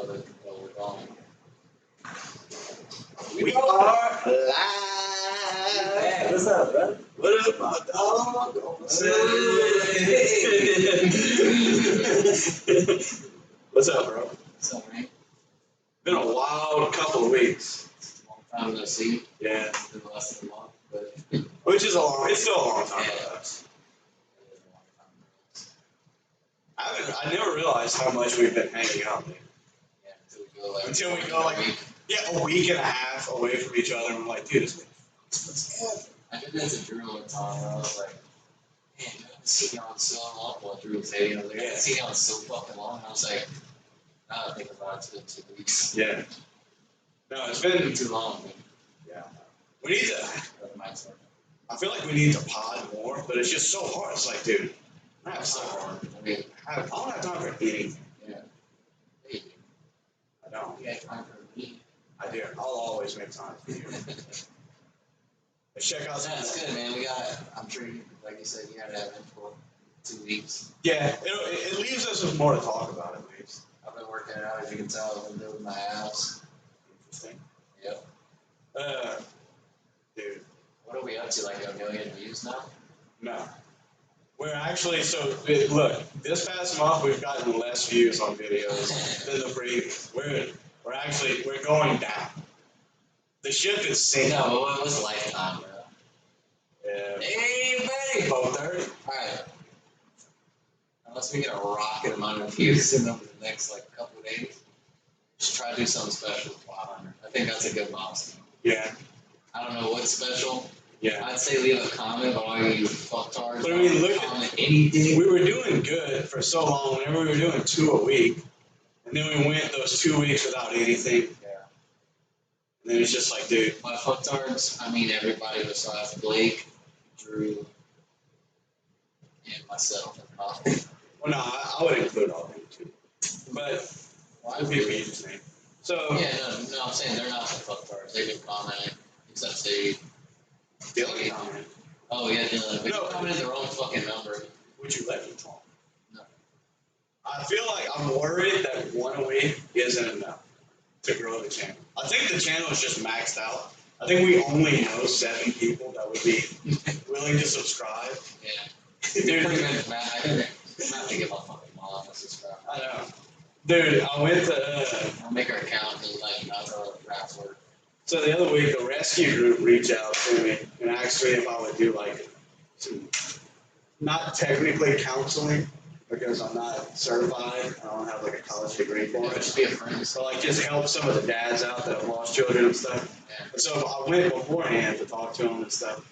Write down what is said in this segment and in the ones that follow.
Oh, we're gone. We are live. Hey, what's up, bro? What up, my dog? What's up, bro? What's up, man? Been a wild couple of weeks. Long time no see. Yeah. It's been less than a month, but Which is it's still a long time yeah. for us. I never realized how much we've been hanging out, man. Yeah, Until we go like a week and a half away from each other, and we're like, dude, it's been forever. I did that to Drew one time, and I was like, man, I haven't seen you on so long. Well, Drew was Sadie, I was like, I haven't seen you on so fucking long. And I was like, now I think about it, it's been 2 weeks. Yeah. No, it's been too long, man. Yeah. We need to. I feel like we need to pod more, but it's just so hard. It's like, dude, I have so hard. I mean, I don't have time for anything. yeah. Hey, I don't. you got time for me? I do. I'll always make time for you. Let's check out Yeah, it's good, man. We got, I'm sure, like you said, you got to have it for 2 weeks. Yeah, it leaves us with more to talk about, at least. I've been working it out, as you can tell. I've been building my house. Interesting. Yep. Dude. What are we up to? Like 1 million views now? No. We're actually, look, this past month we've gotten less views on videos than the previous. We're going down. The ship is sinking. No, but what was lifetime, bro? Yeah. Hey, buddy! About 30. Alright. Unless we get a rocket amount of views in over the next, like, couple of days, just try to do something special with 500. I think that's a good milestone. Yeah. I don't know what's special. Yeah. I'd say leave a comment, but all you fucktards, But I mean, look comment anything. We were doing good for so long whenever we were doing 2 a week. And then we went those 2 weeks without anything. Yeah. And then it's just like, dude. My fucktards, I mean everybody besides Blake, Drew, and myself. Well, no, I would include all of them too. But the people you just named. So. Yeah, no, I'm saying they're not the fucktards. They've been commenting, except Sadie. Dylan comment. Oh, yeah, Dylan. But No. you commented their own fucking number. Would you let me talk? No. I feel like I'm worried that 1 a week isn't enough to grow the channel. I think the channel is just maxed out. I think we only know 7 people that would be willing to subscribe. Yeah. Dude, Pretty good, man. I'm not gonna get my fucking mom to subscribe. I know. Dude, I went to. I'll make her account and like not throw a password. So the other week, the rescue group reached out to me and asked me if I would do like some, not technically counseling because I'm not certified. I don't have like a college degree for it. Just be a friend. So like just help some of the dads out that have lost children and stuff. Yeah. And so I went beforehand to talk to them and stuff.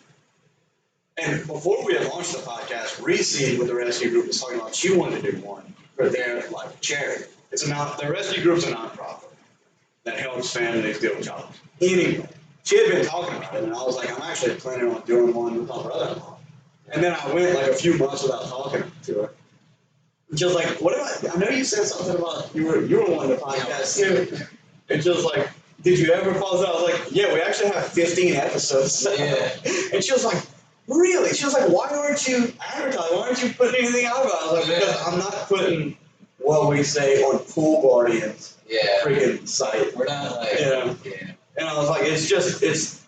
And before we had launched the podcast, Reese with the rescue group was talking about she wanted to do one for their like charity. The rescue group's a nonprofit that helps families deal with child. Anyway, she had been talking about it, and I was like, I'm actually planning on doing one with my brother-in-law. And then I went like a few months without talking to her. And she was like, what I know you said something about you were one of the podcasts too. And she was like, did you ever pause out? I was like, yeah, we actually have 15 episodes. Yeah. And she was like, really? She was like, why aren't you advertising? Why aren't you putting anything out about it? I was like, because I'm not putting what we say on Pool Guardians freaking site. We're not like, yeah. And I was like, it's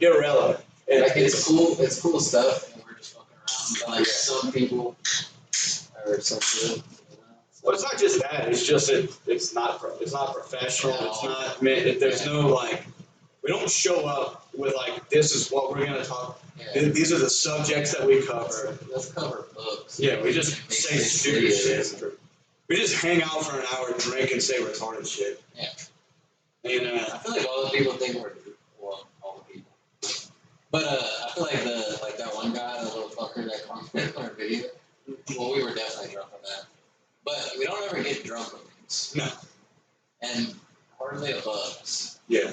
irrelevant. Like it's cool stuff, and we're just fucking around. But like some people are so good. Well, it's not just that. It's just it's not professional. It's not. There's no like. We don't show up with like this is what we're gonna talk. Yeah. These are the subjects that we cover. Let's cover books. Yeah, we just say stupid shit. We just hang out for an hour, drink, and say retarded shit. Yeah. And I feel like all the people think we're all the people. But I feel like that one guy, the little fucker that commented on our video. Well, we were definitely drunk on that. But we don't ever get drunk on things. No. And hardly a buzz. Yeah.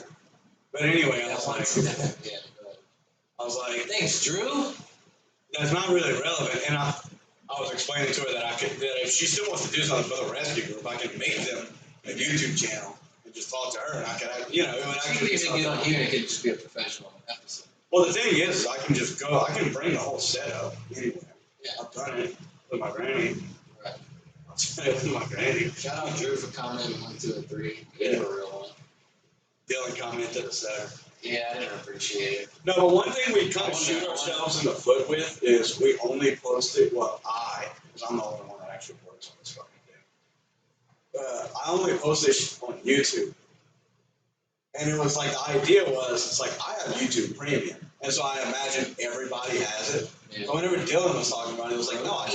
But anyway, I was like, thanks, Drew. That's not really relevant. And I was explaining to her that if she still wants to do something for the rescue group, I can make them a YouTube channel and just talk to her, and I could, it would actually be something. Get on here, it could just be a professional episode. Well, the thing is, I can bring the whole setup anywhere. Yeah. I've done it with my granny. Right. With my granny. Shout out Drew for commenting 1, 2, and 3. Yeah, a real one. Dylan commented us there. Yeah, I didn't appreciate it. No, but one thing we kind of shoot ourselves in the foot with is we only posted, because I'm the only one that actually works on this fucking thing. I only posted on YouTube. And it was like, the idea was, it's like, I have YouTube Premium. And so I imagine everybody has it. Yeah. But whenever Dylan was talking about it, it was like, no,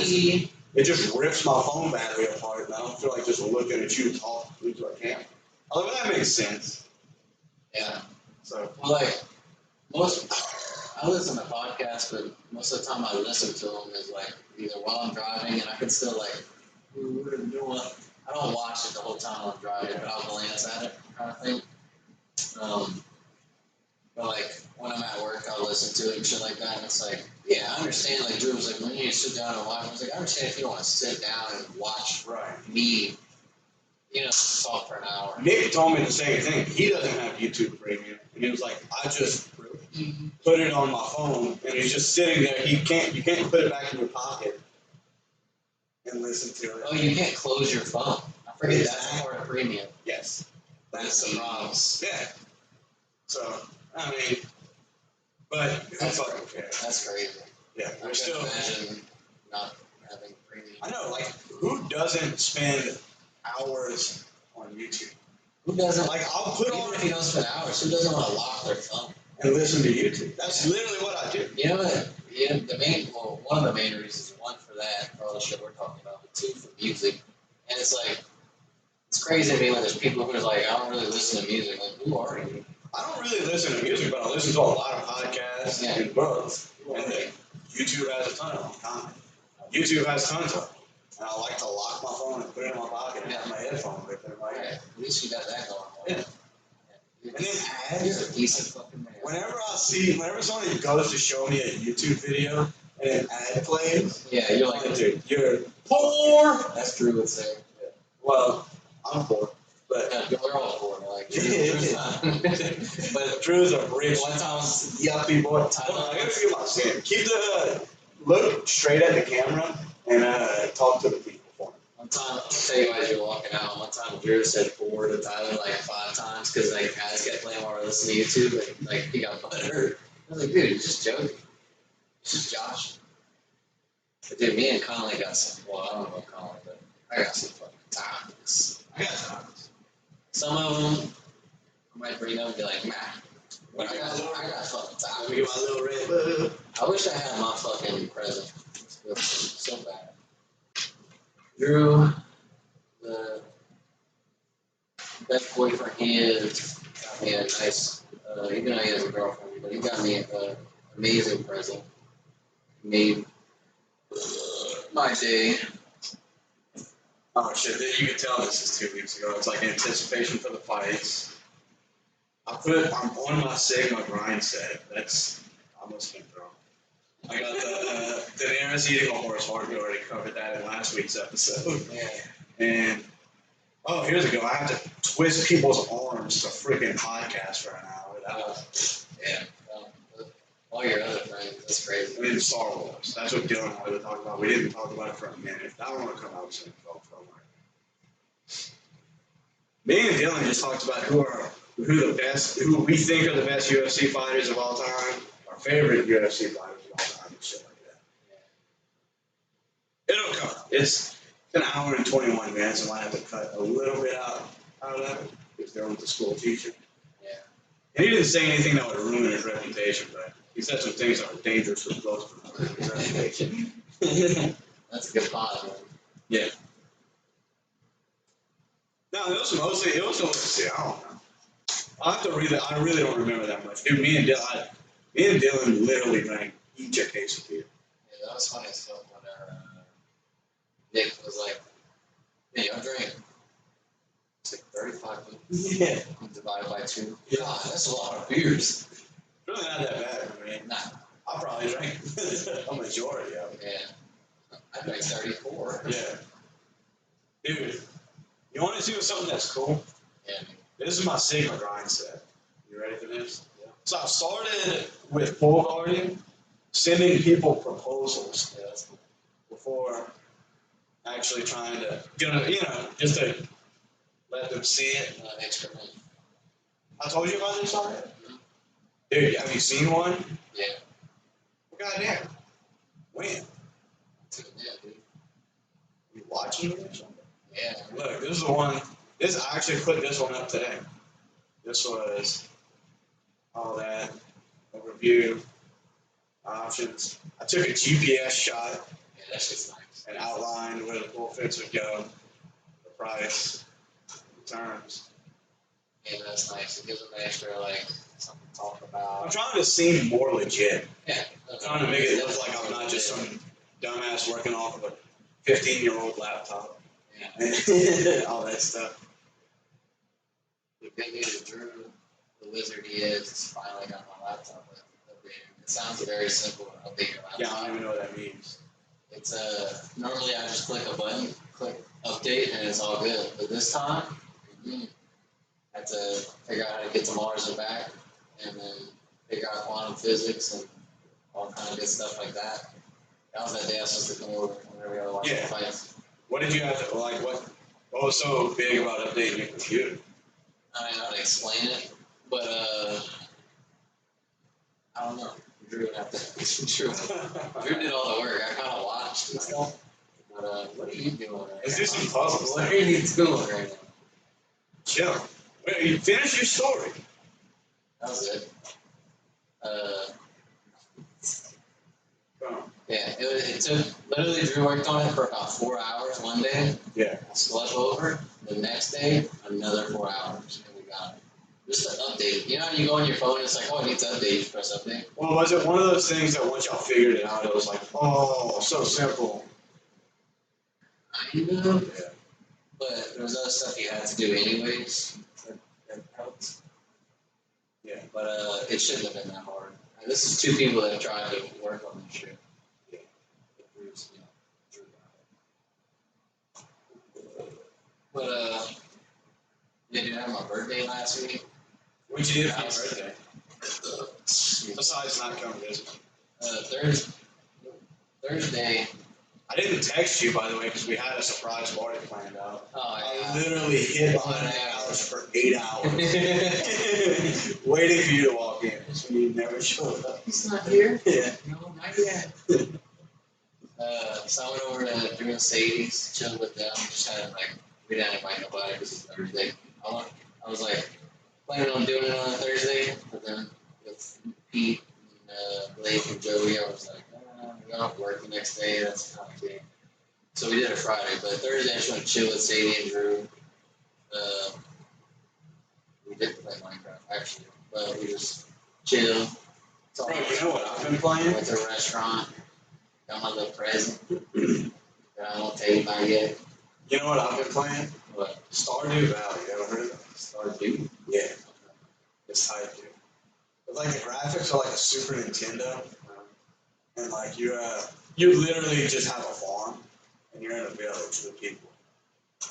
it just rips my phone battery apart, and I don't feel like just looking at you talk into a camera. I was like, well, that makes sense. Yeah. So, well, like, I listen to podcasts, but most of the time I listen to them is like either while I'm driving, and I can still like, what are you doing? I don't watch it the whole time I'm driving, but I'll glance at it, kind of thing. But like when I'm at work, I'll listen to it and shit like that, and it's like, yeah, I understand. Like Drew was like, when you sit down and watch, I was like, I understand if you don't want to sit down and watch me, talk for an hour. Nick told me the same thing. He doesn't have YouTube Premium, and he was like, I just put it on my phone, and it's just sitting there. You can't put it back in your pocket and listen to it. Oh, you can't close your phone. I forget that's part of Premium. Yes, that's the problem. Yeah. So I mean, but that's fucking fair. That's crazy. Yeah, I can imagine not having Premium. I know, like, who doesn't spend hours on YouTube? Who doesn't? Like, I'll put on. If you don't spend hours, who doesn't want to lock their phone and listen to YouTube? That's literally what I do. You know what? Yeah, one of the main reasons, one for that, for all the shit we're talking about, but two for music. And it's like, it's crazy to me when there's people who are like, I don't really listen to music. Like, who are you? I don't really listen to music, but I listen to a lot of podcasts and books. And YouTube has a ton of them. YouTube has tons of them. And I like to lock my phone and put it in my pocket and have my headphones with it in my ear. At least you got that going on. Yeah. And then ads. You're a decent fucking man. Whenever somebody goes to show me a YouTube video and an ad plays, yeah, you're like, dude, you're poor. That's Drew would say. Yeah. Well, I'm poor. But we're all poor, like but Drew's a rich, one time, yuppie boy. I gotta get my skin. Keep look straight at the camera and talk to the people for me. One time, I'll tell you as you're walking out. One time, Drew said "poor" to Tyler like 5 times because like ads kept playing while we're listening to YouTube, and like he got butthurt. I was like, dude, you're just joking. It's just Josh. But dude, me and Conley got some. Well, I don't know about Conley, but I got some fucking topics. I got topics. Some of them I might bring up and be like, nah. But I got fucking topics. Let me get my little red bud. I wish I had my fucking present. It's so bad. Drew, the best boyfriend he is, got me a nice, even though he has a girlfriend, but he got me an amazing present. He made my day. Oh shit, you can tell this is 2 weeks ago. It's like anticipation for the fights. I'm on my Sigma grind set. I must have been thrown. I got the Daenerys eating a horse heart. We already covered that in last week's episode. Yeah. And here's a go. I have to twist people's arms to freaking podcast for an hour. That was all your other friends, that's crazy. I mean, Star Wars. That's what Dylan wanted to talk about. We didn't talk about it for a minute. I don't want to come out soon, folks. Don't worry. Me and Dylan just talked about who we think are the best UFC fighters of all time, our favorite UFC fighters of all time, and shit like that. It'll come. It's an hour and 21 minutes. I might have to cut a little bit out of that because Dylan's a school teacher. Yeah. And he didn't say anything that would ruin his reputation, but he said some things that were dangerously close to his reputation. That's a good pause, man. Yeah. No, it was mostly, I don't know. I'll have to read it. I really don't remember that much. Dude, me and Dylan literally drank each a case of beer. Yeah, that was funny as fuck when Nick was like, hey, I drank. It's like 35 beers. Yeah. Divided by 2. Yeah. God, that's a lot of beers. Really not that bad. I mean, nah. I probably drank a majority of it. Yeah. I drank 34. Yeah. Dude, you want to see something that's cool? Yeah. This is my Sigma grind set. You ready for this? Yeah. So I started with pool guarding, sending people proposals. Yeah, that's cool. Before actually trying to, just to let them see it. Excrement. I told you about this already? Dude, have you seen one? Yeah. Goddamn. When? Yeah, dude. You watching it or something? Yeah. Look, this is the one. I actually put this one up today. This was all that, a review, options. I took a GPS shot. Yeah, that shit's nice. And outlined where the full fits would go, the price, the terms. Yeah, that's nice. It gives them extra, like, something to talk about. I'm trying to seem more legit. Yeah. I'm trying to make it look like I'm not just some dumbass working off of a 15-year-old laptop. Yeah. And all that stuff. The good news, Drew, the wizard he is finally got my laptop updated. It sounds very simple to update your laptop. Yeah, I don't even know what that means. It's normally I just click a button, click update, and it's all good. But this time, I had to figure out how to get to Mars and back, and then figure out quantum physics and all kind of good stuff like that. That was that day I was supposed to come over whenever we were watching the fights. What did you have to, like, what was so big about updating your computer? I don't know how to explain it, but I don't know. Drew would have to. Drew did all the work. I kind of watched and stuff. But what are you doing right now? Let's do some puzzles. What are you doing right now? Chill. Wait, you finish your story. That was it. Yeah, it took, literally Drew worked on it for about 4 hours one day. Yeah. I slept over. The next day, another 4 hours, and we got it. Just to update. You know how you go on your phone and it's like, oh, it needs to update. You press update. Well, was it one of those things that once y'all figured it out, it was like, oh, so simple? Kind of. Yeah. But there was other stuff you had to do anyways. That helped. Yeah. But it shouldn't have been that hard. And this is 2 people that have tried to work on this shit. Yeah. But yeah, dude, I had my birthday last week. What'd you do for your birthday? Besides not come visit. Thursday. I didn't text you, by the way, because we had a surprise party planned out. Oh, yeah. I literally hid behind the couch for 8 hours, waiting for you to walk in. So you never showed up. He's not here? Yeah. No, not yet. So I went over to Drew and Sadie's, chilled with them. Just had we didn't invite nobody because it's Thursday. I was like planning on doing it on a Thursday, but then with Pete and Blake and Joey, I was like, I'm going to work the next day. That's kind of big. So we did it Friday, but Thursday I just went to chill with Sadie and Drew. We did play Minecraft actually, but we just chilled. Bro, you know what I've been playing? Went to a restaurant, got my little present that I won't tell you about yet. You know what I've been playing? What? Stardew Valley. You ever heard of it? Stardew? Yeah. It's tight, dude. But like the graphics are like a Super Nintendo, and like you literally just have a farm, and you're in a village with people.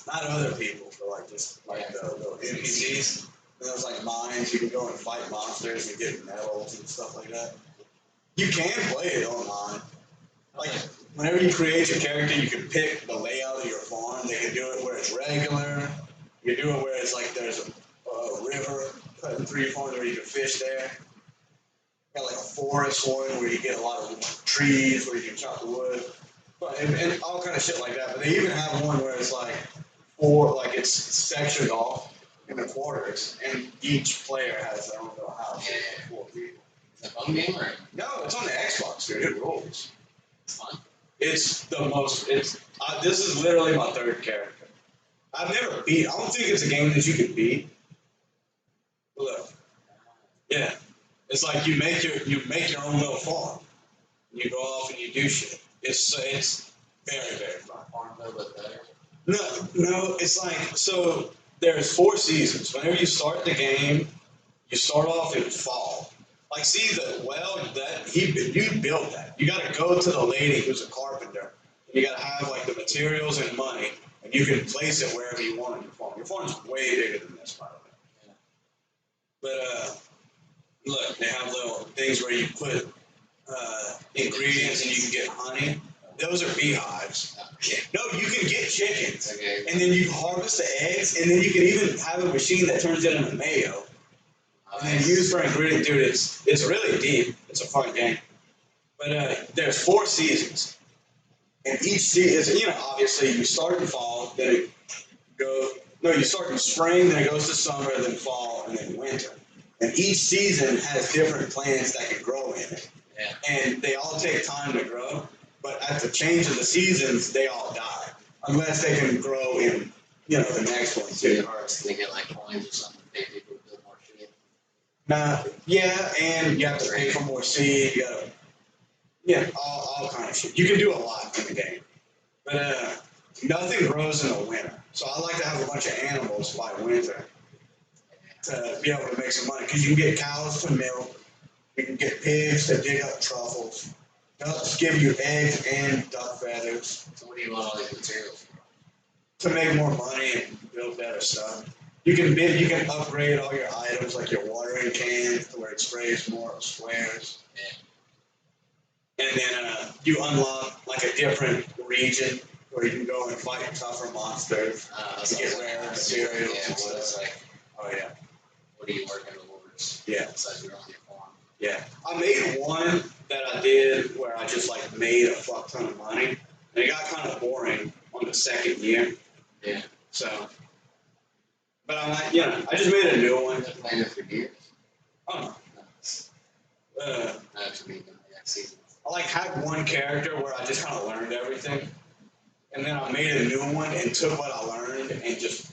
Not other people, but like just like the NPCs. And there's like mines. You can go and fight monsters and get medals and stuff like that. You can play it online. Like, whenever you create your character, you can pick the layout of your farm. They can do it where it's regular. You can do it where it's like there's a river cutting through your farm where you can fish there. Got like a forest one where you get a lot of trees where you can chop the wood. And all kind of shit like that. But they even have one where it's like it's sectioned off into quarters, and each player has their own little house for 4 people. Is it a phone game or? No, it's on the Xbox, dude. It rules. It's fun. It's the most. This is literally my 3rd character. I've never beat. I don't think it's a game that you can beat. Look, yeah, it's like you make your own little farm. You go off and you do shit. It's very, very fun. Farmville, but better. No, it's like, so there's 4 seasons. Whenever you start the game, you start off in fall. Like, see you built that. You gotta go to the lady who's a carpenter. And you gotta have like the materials and money, and you can place it wherever you want on your farm. Your farm's way bigger than this, by the way. Yeah. But look, they have little things where you put ingredients and you can get honey. Those are beehives. Okay. No, you can get chickens, Okay. and then you harvest the eggs, and then you can even have a machine that turns it into mayo, and then use for ingredient. Dude, it's really deep. It's a fun game. But there's 4 seasons, and each season, obviously you start in fall, then it you start in spring, then it goes to summer, then fall, and then winter. And each season has different plants that can grow in it. Yeah. And they all take time to grow, but at the change of the seasons, they all die. Unless they can grow in, the next one too. They get like coins or something, pay people to build more shit. Yeah, and you have to pay for more seed, you gotta, all kind of shit. You can do a lot in the game. But nothing grows in the winter. So I like to have a bunch of animals by winter to be able to make some money. Because you can get cows to milk, you can get pigs to dig up truffles, ducks give you eggs and duck feathers. So what do you want all these materials To make more money and build better stuff. You can upgrade all your items like your watering cans to where it sprays more squares. Yeah. And then you unlock like a different region where you can go and fight tougher monsters to get rare materials and stuff. Oh yeah. What are you working towards? Yeah. Besides your own farm. Yeah. I made one that I did where I just like made a fuck ton of money. And it got kind of boring on the second year. Yeah. So, but I'm like, I just made a new one. I've been playing it for years. Oh. Seasons. I like had one character where I just kind of learned everything. And then I made a new one and took what I learned and just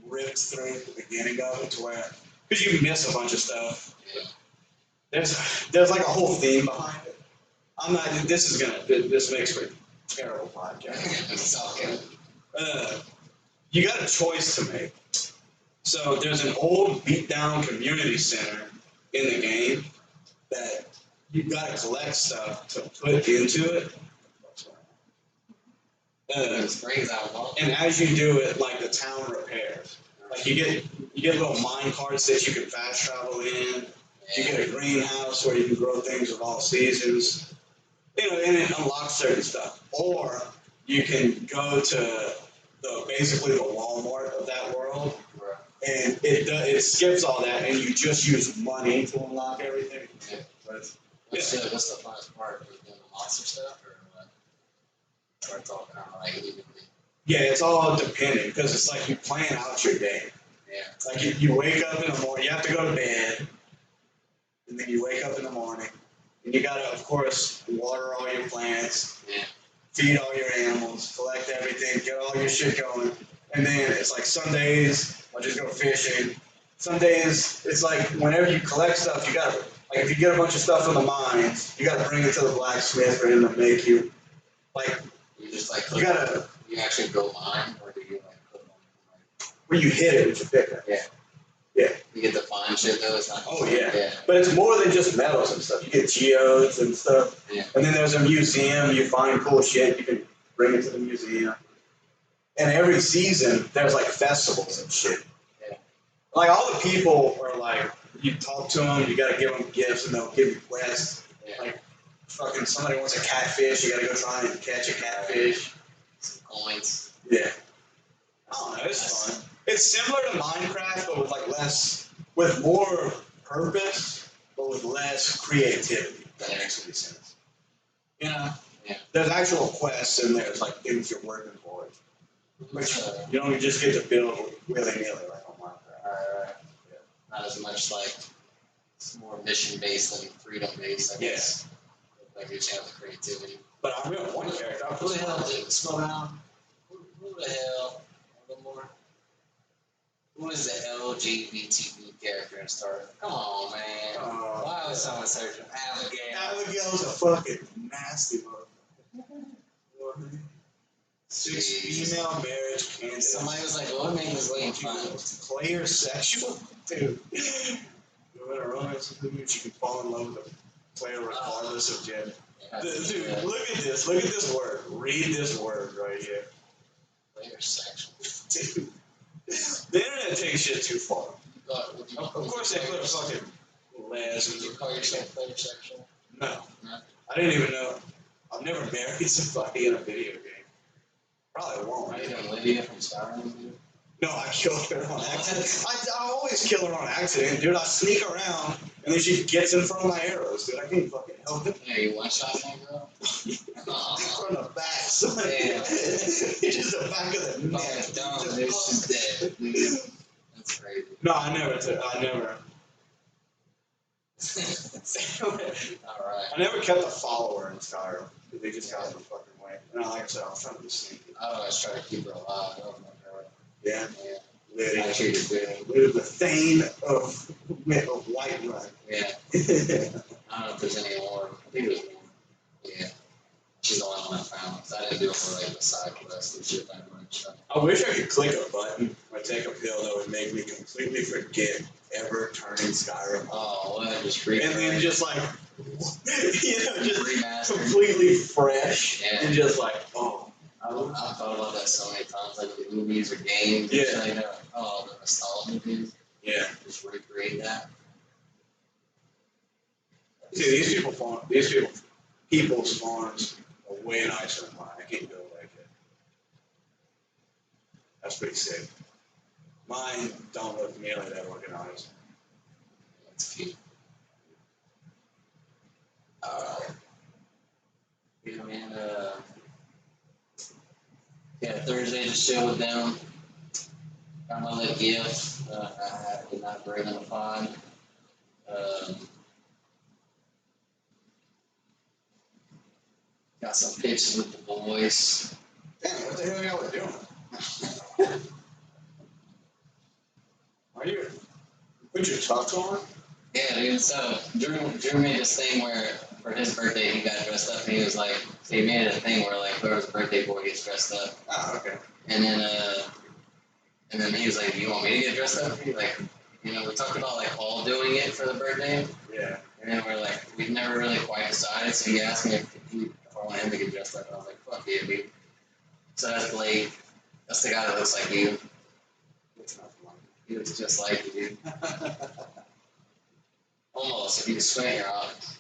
ripped through the beginning of it to where, because you miss a bunch of stuff. Yeah. There's like a whole theme behind it. This makes for a terrible podcast. It's all good. You got a choice to make. So there's an old beat down community center in the game that you've got to collect stuff to put into it. And as you do it, like the town repairs. Like you get little mine carts that you can fast travel in. You get a greenhouse where you can grow things of all seasons. And it unlocks certain stuff. Or you can go to basically the Walmart of that world, and it skips all that, and you just use money to unlock everything. Yeah. What's the funnest part? Is doing the monster stuff, or what? Or it's all kind of like evenly? Yeah, it's all dependent because it's like you plan out your day. Yeah. Like you wake up in the morning, you have to go to bed, and then you wake up in the morning, and you gotta, of course, water all your plants. Yeah. Feed all your animals, collect everything, get all your shit going. And then it's like some days I'll just go fishing. Some days it's like whenever you collect stuff, you gotta, like if you get a bunch of stuff from the mines, you gotta bring it to the blacksmith for him to make you. Like, You just like, you actually go mine, or do you like put them on? where you hit it with your pickaxe. Yeah. Yeah. You get to find shit though, it's not. Oh yeah. Yeah. But it's more than just metals and stuff. You get geodes and stuff. Yeah. And then there's a museum, you find cool shit, you can bring it to the museum. And every season, there's like festivals and shit. Yeah. Like all the people are like, you talk to them, you gotta give them gifts and they'll give you quests. Yeah. Like fucking somebody wants a catfish, you gotta go try and catch a catfish. Some coins. Yeah. I don't know, it's fun. It's similar to Minecraft, but with more purpose, but with less creativity. That actually makes sense. Yeah. There's actual quests and there's like things you're working for. Which you don't just get to build willy-nilly like on Minecraft. Right. Yeah. Not as much like, it's more mission-based than freedom-based, I guess. Like you just have the creativity. But I'm real one character. Who the hell did it? Slow down. Who the hell? A little more. Who is the LGBTQ character in Star Wars? Come on, man. Why was someone searching Abigail? Abigail's a fucking nasty motherfucker. 6 female marriage candidates. Somebody was like, what name is Lane Fun? Player sexual? Dude. You're in a romance with him, you can fall in love with a player regardless of gender. Dude, look at this. Look at this word. Read this word right here. Player sexual. Dude. The internet takes shit too far. Of course they put a fucking Would you call yourself player sexual? No. No. I didn't even know. I've never married somebody in a video game. Probably won't. Are you doing Lydia from Skyrim, dude? No, I killed her on accident. I always kill her on accident, dude. I sneak around, and then she gets in front of my arrows, dude. I can't fucking help it. Yeah, you one-shot that girl? From the back, son. Damn. Just the back of the neck. Fucking dumb, dude. She's dead, dude. That's crazy. No, I never. Alright. I never kept a follower in Skyrim. They just got in the fucking way. And like I said, I was trying to be sneaky. I always try to keep her alive. I love my girl. Yeah. Yeah. Lydia. I treat her good. Lydia, the Thane of White Run. Yeah. I don't know if there's any more. I think there's more. Yeah. She's the only one I found. Because I didn't do it for like the side quest and shit that much. I wish I could click a button or take a pill that would make me completely forget ever turning Skyrim on. Oh, well, just And then just like, just remastered. completely fresh. Yeah. And just like, oh. I've thought about that so many times, like with movies or games. Yeah. And shit like that. Oh, the nostalgia, dude. Yeah. Just recreate that. See, people's farms are way nicer than mine. I can't build like it. That's pretty sick. Mine don't look nearly that organized. That's cute. Yeah, man. Yeah, Thursday just chilled down. Got my little gift. I did not bring in the pod. Got some pictures with the boys. Damn, what the hell y'all were doing? Are you? Put your tux on? Yeah, dude. So Drew made this thing where for his birthday he got dressed up, and he was like, so he made it a thing where like whoever's birthday boy gets dressed up. Oh, okay. And then he was like, "Do you want me to get dressed up?" He's like, we talked about like all doing it for the birthday, Yeah. and then we're like, we've never really quite decided. So he asked me if I want him to get dressed up, and I was like, "Fuck yeah, dude." So that's Blake. That's the guy that looks like you. It's not fun. He looks just like you, dude. Almost. If you can squint your eyes.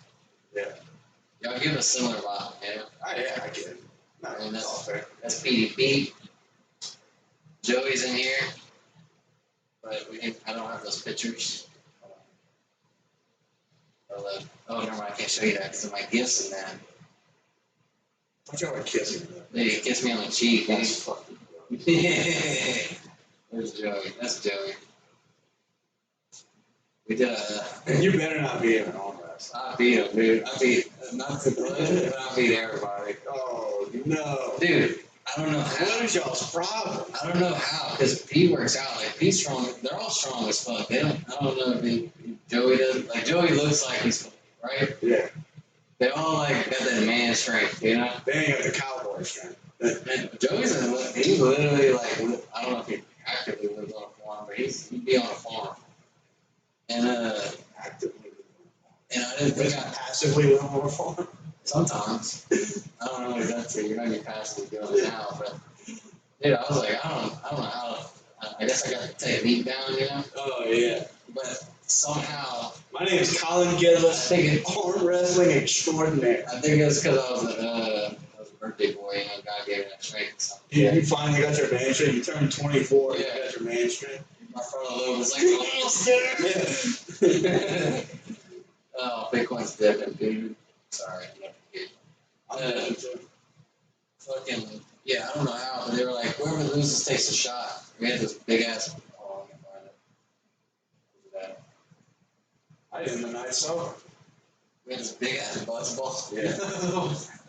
Yeah. Y'all give a similar vibe, yeah. Oh, yeah, I get it. No, I mean, that's all fair. That's PDP. Joey's in here, but I don't have those pictures. Oh, never mind. I can't show you that because of my gifts and that. Don't y'all like kissing? They kiss me on the cheek. That's fucking gross. There's Joey. That's Joey. We did a. You better not be in an arm wrestle. I beat him, dude. I beat not too good, but I beat everybody. Oh no, Dude, I don't know how. what is y'all's problem? I don't know how, because P works out. Like, P's strong. They're all strong as fuck. I don't know if Joey does. Like, Joey looks like he's, right? Yeah, They all, like, got that man strength, you know? they ain't got the cowboy strength. And Joey's he's literally, like, I don't know if he actively lives on a farm, but he'd be on a farm. And, Actively. and I didn't think Does passively live on a farm? sometimes. I don't know what that's to. You're not going to passively doing it now, but, dude, I was like, I don't know how. I guess I got the technique down, you know? Oh yeah. But somehow, My name is Colin Gillis, arm wrestling extraordinaire. I think it's because I was a birthday boy, God gave me that strength or something. You finally got your man strength. You turned 24. Yeah. You got your man strength. My frontal lobe was like, almost there. Oh, Bitcoin's dipping, dude. Sorry. Fucking, yeah, I don't know how, but they were like, whoever loses takes a shot. We had this big ass. Oh, I can find it. I didn't the night sober. We had this big ass buzz ball. Yeah.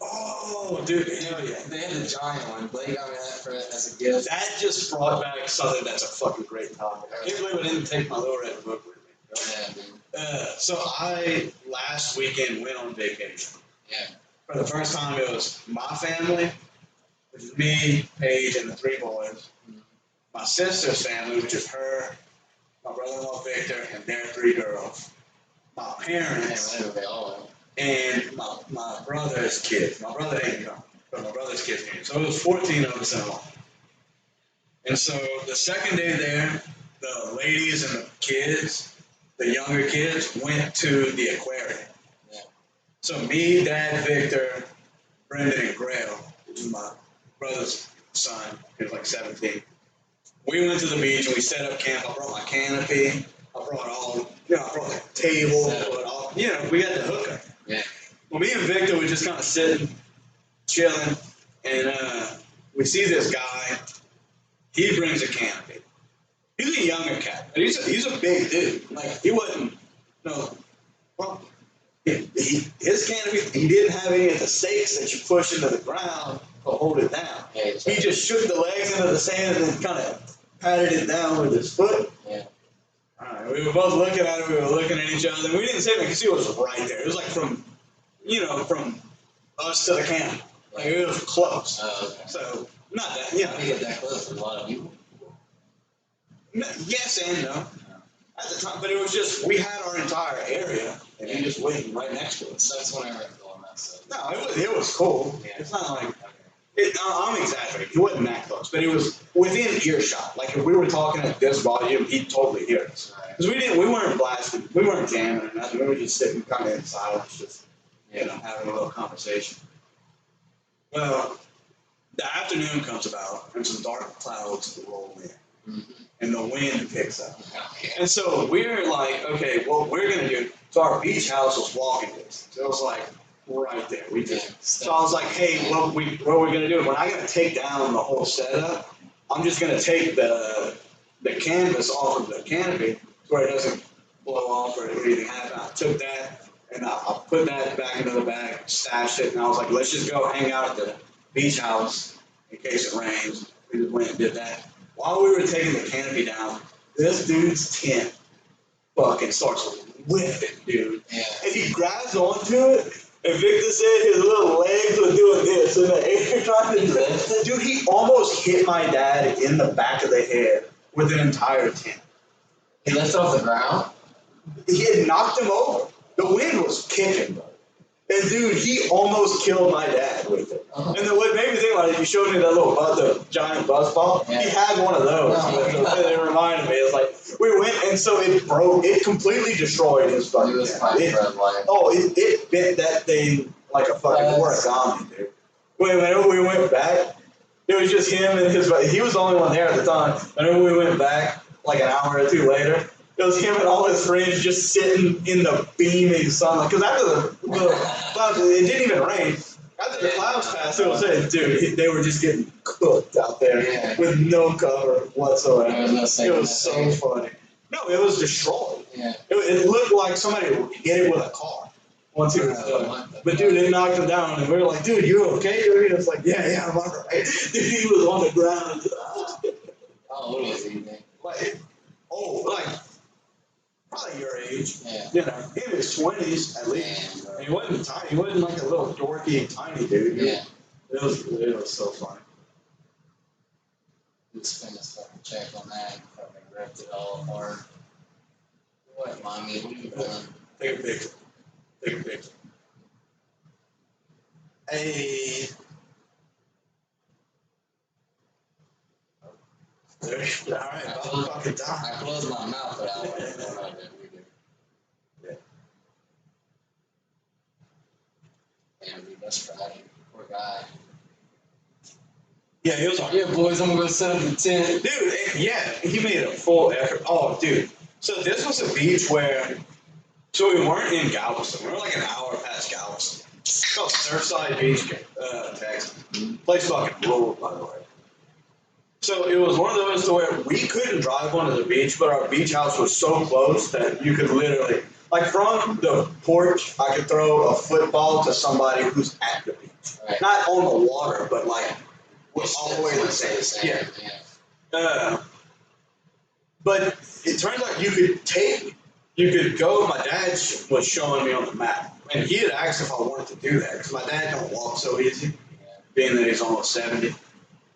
Oh, dude, hell yeah. They had the giant one. Blake got me that as a gift. That just brought back something that's a fucking great topic. I can't believe I didn't take my little red book with me. Go ahead, dude. So I, last weekend, went on vacation. Yeah. For the first time, it was my family, which is me, Paige, and the 3 boys. My sister's family, which is her, my brother-in-law Victor, and their 3 girls. My parents, They all went. and my brother's kids. My brother didn't come, but my brother's kids came. So it was 14 of us in all. And so the second day there, the ladies and the kids, the younger kids, went to the aquarium. Yeah. So me, Dad, Victor, Brendan and Grail, which is my brother's son. He was like 17. We went to the beach and we set up camp. I brought my canopy. I brought I brought the table. We got the hookup. Yeah. Well, me and Victor were just kind of sitting, chilling, and we see this guy. He brings a canopy. He's a younger cat, but he's a big dude. Like, he wasn't, well, his canopy, he didn't have any of the stakes that you push into the ground to hold it down. Yeah, he just shook the legs into the sand and then kind of patted it down with his foot. Yeah. All right, we were both looking at it. We were looking at each other, and we didn't say anything because he was right there. It was like from us to the camp. Like, it was close. Okay. So, not that, I didn't get that close with a lot of people. Yes and no. At the time, but it was just, we had our entire area, and he just waiting right next to us. That's when I read the one that said. No, it was cool. Yeah. It's not like, I'm exaggerating. He wasn't that close, but it was within earshot. Like, if we were talking at this volume, he'd totally hear us. Because we weren't blasting, we weren't jamming or nothing. We were just sitting kind of in silence, just, having a little conversation. Well, the afternoon comes about, and some dark clouds roll in. Mm-hmm. And the wind picks up. Okay. And so we're like, okay, what we're going to do, so our beach house was walking distance. It was like right there. So I was like, hey, what are we going to do? We're not going to take down the whole setup. I'm just going to take the canvas off of the canopy where it doesn't blow off or anything happen. I took that and I put that back into the bag, stashed it, and I was like, let's just go hang out at the beach house in case it rains. We just went and did that. While we were taking the canopy down, this dude's tent fucking starts whipping, dude. Yeah. And he grabs onto it, and Victor said his little legs were doing this in the air trying to do it. Dude, he almost hit my dad in the back of the head with an entire tent. He lifted off the ground? He had knocked him over. The wind was kicking, bro. And dude, he almost killed my dad with it. Uh-huh. And then what made me think about it, you showed me that the giant buzz ball. Yeah. He had one of those. Oh, it reminded me. It was like, we went, and so it broke. It completely destroyed his fucking He was fighting for his life. Oh, it bit that thing like a fucking origami, dude. Whenever we went back, it was just him and his buddy. He was the only one there at the time. Whenever we went back, like an hour or two later, it was him and all his friends just sitting in the beaming sunlight. Because after the clouds, it didn't even rain. After the clouds passed, it was saying, dude, they were just getting cooked out there with no cover whatsoever. It was so funny. No, it was destroyed. Yeah. It looked like somebody hit it with a car once he was done. But dude, it knocked him down, and we were like, dude, you okay? He was like, yeah, I'm all right. Dude, he was on the ground. How old was he? Probably your age. Yeah. In his 20s at least. Man, He wasn't tiny. He wasn't like a little dorky, tiny dude. Yeah. It was so funny. Just spent his fucking check on that and fucking ripped it all apart. What, mommy? What are you doing? Take a picture. Take a picture. Hey. All right, about fucking time. I closed my mouth, but I don't know that we do. Yeah. Damn, dude, that's Friday. Poor guy. Yeah, he was like, Yeah, boys, I'm gonna go set up the tent. dude, yeah, he made a full effort. Oh, dude. So this was a beach where, so we weren't in Galveston. We were like an hour past Galveston. It's called Surfside Beach, Texas. Place fucking ruled, by the way. So it was one of those to where we couldn't drive onto the beach, but our beach house was so close that you could literally, like from the porch, I could throw a football to somebody who's at the beach. Right. Not on the water, but like all the way to the sand. Yeah. But it turns out you could go, my dad was showing me on the map, and he had asked if I wanted to do that, because my dad don't walk so easy, being that he's almost 70.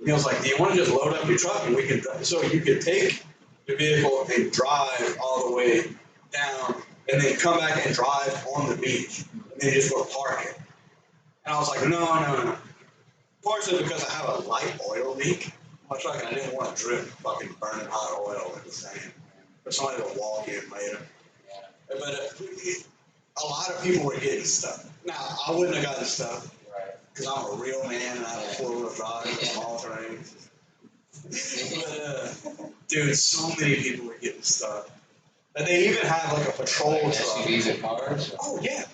He was like, do you want to just load up your truck and we can drive? So you could take the vehicle and drive all the way down and then come back and drive on the beach and then just go park it. And I was like, no. Partially because I have a light oil leak in my truck and I didn't want to drip fucking burning hot oil in the sand for somebody to walk in later. But a lot of people were getting stuck. Now, I wouldn't have gotten stuck. Right. because I'm a real man and I have a four-wheel drive and all terrain. But, dude, so many people were getting stuck. And they even have like a patrol truck. SUVs and cars? Oh, yeah.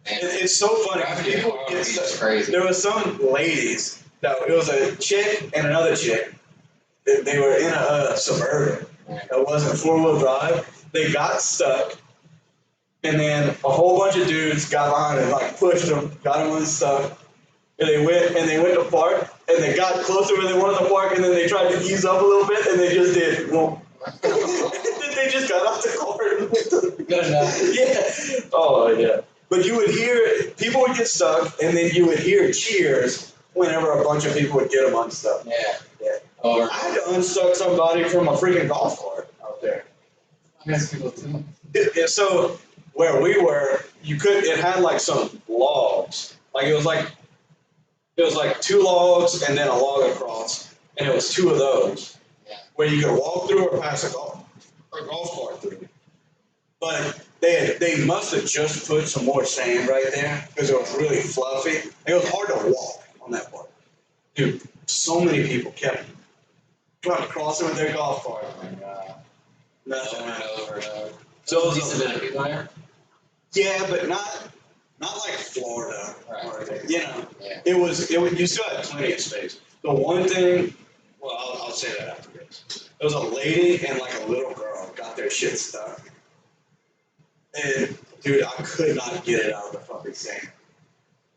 It's so funny. People get stuck. Crazy. There was some ladies, it was a chick and another chick. They were in a Suburban that wasn't four-wheel drive. They got stuck. And then a whole bunch of dudes got behind and like pushed them, got them unstuck. And they went to park, and they got closer where they wanted to park, and then they tried to ease up a little bit, and they just did. Well, they just got out the car and went to the Good enough. Yeah. Oh yeah. But you would hear people would get stuck, and then you would hear cheers whenever a bunch of people would get them unstuck. Yeah. Yeah. Or I had to unstuck somebody from a freaking golf cart out there. I guess people too. So where we were, it had like some logs. Like it was like 2 logs and then a log across, and it was 2 of those where you could walk through or pass a golf cart through. But they must have just put some more sand right there because it was really fluffy. It was hard to walk on that part. Dude, so many people kept trying to cross it with their golf cart. Oh my god. Nothing. Over and over. So it At was least a bit of people there? Yeah, but not like Florida. Right. Or, Yeah. it was you still had plenty of space. The one thing, well, I'll say that after this. There was a lady and like a little girl got their shit stuck. And dude, I could not get it out of the fucking sand.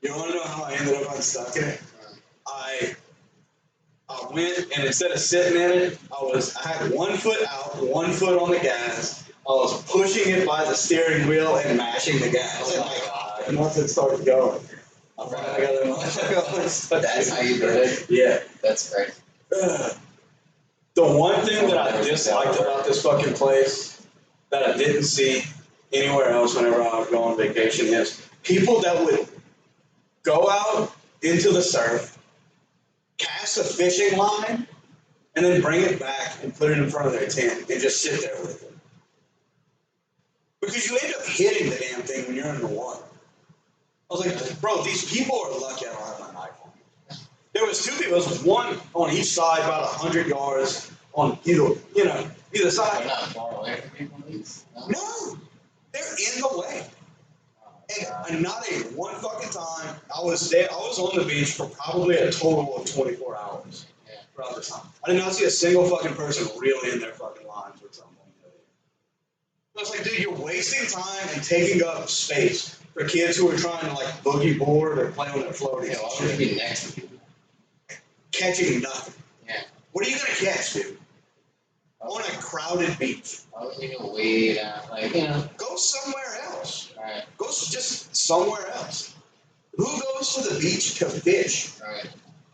You want to know how I ended up unstuck in it? I went, and instead of sitting in it, I had 1 foot out, 1 foot on the gas. I was pushing it by the steering wheel and mashing the gas. And once it started going, I finally got it. That's how you did it? Yeah. That's great. The one thing that I disliked about this fucking place that I didn't see anywhere else whenever I would go on vacation is people that would go out into the surf, cast a fishing line, and then bring it back and put it in front of their tent and just sit there with it. Because you end up hitting the damn thing when you're in the water. I was like, bro, these people are lucky I don't have my knife on me. There was 2 people. There was one on each side, about 100 yards on either side. They're not far away from people, these? No, they're in the way. And not a one fucking time. I was there. I was on the beach for probably a total of 24 hours throughout this time. I did not see a single fucking person really in their fucking lines with something. I was like, dude, you're wasting time and taking up space for kids who are trying to like boogie board or play on their floaties. Yeah, why would you be next to people? Catching nothing. Yeah. What are you gonna catch, dude? On a crowded beach. Why would you go way down? Go somewhere else. Right. Go just somewhere else. Who goes to the beach to fish? Right.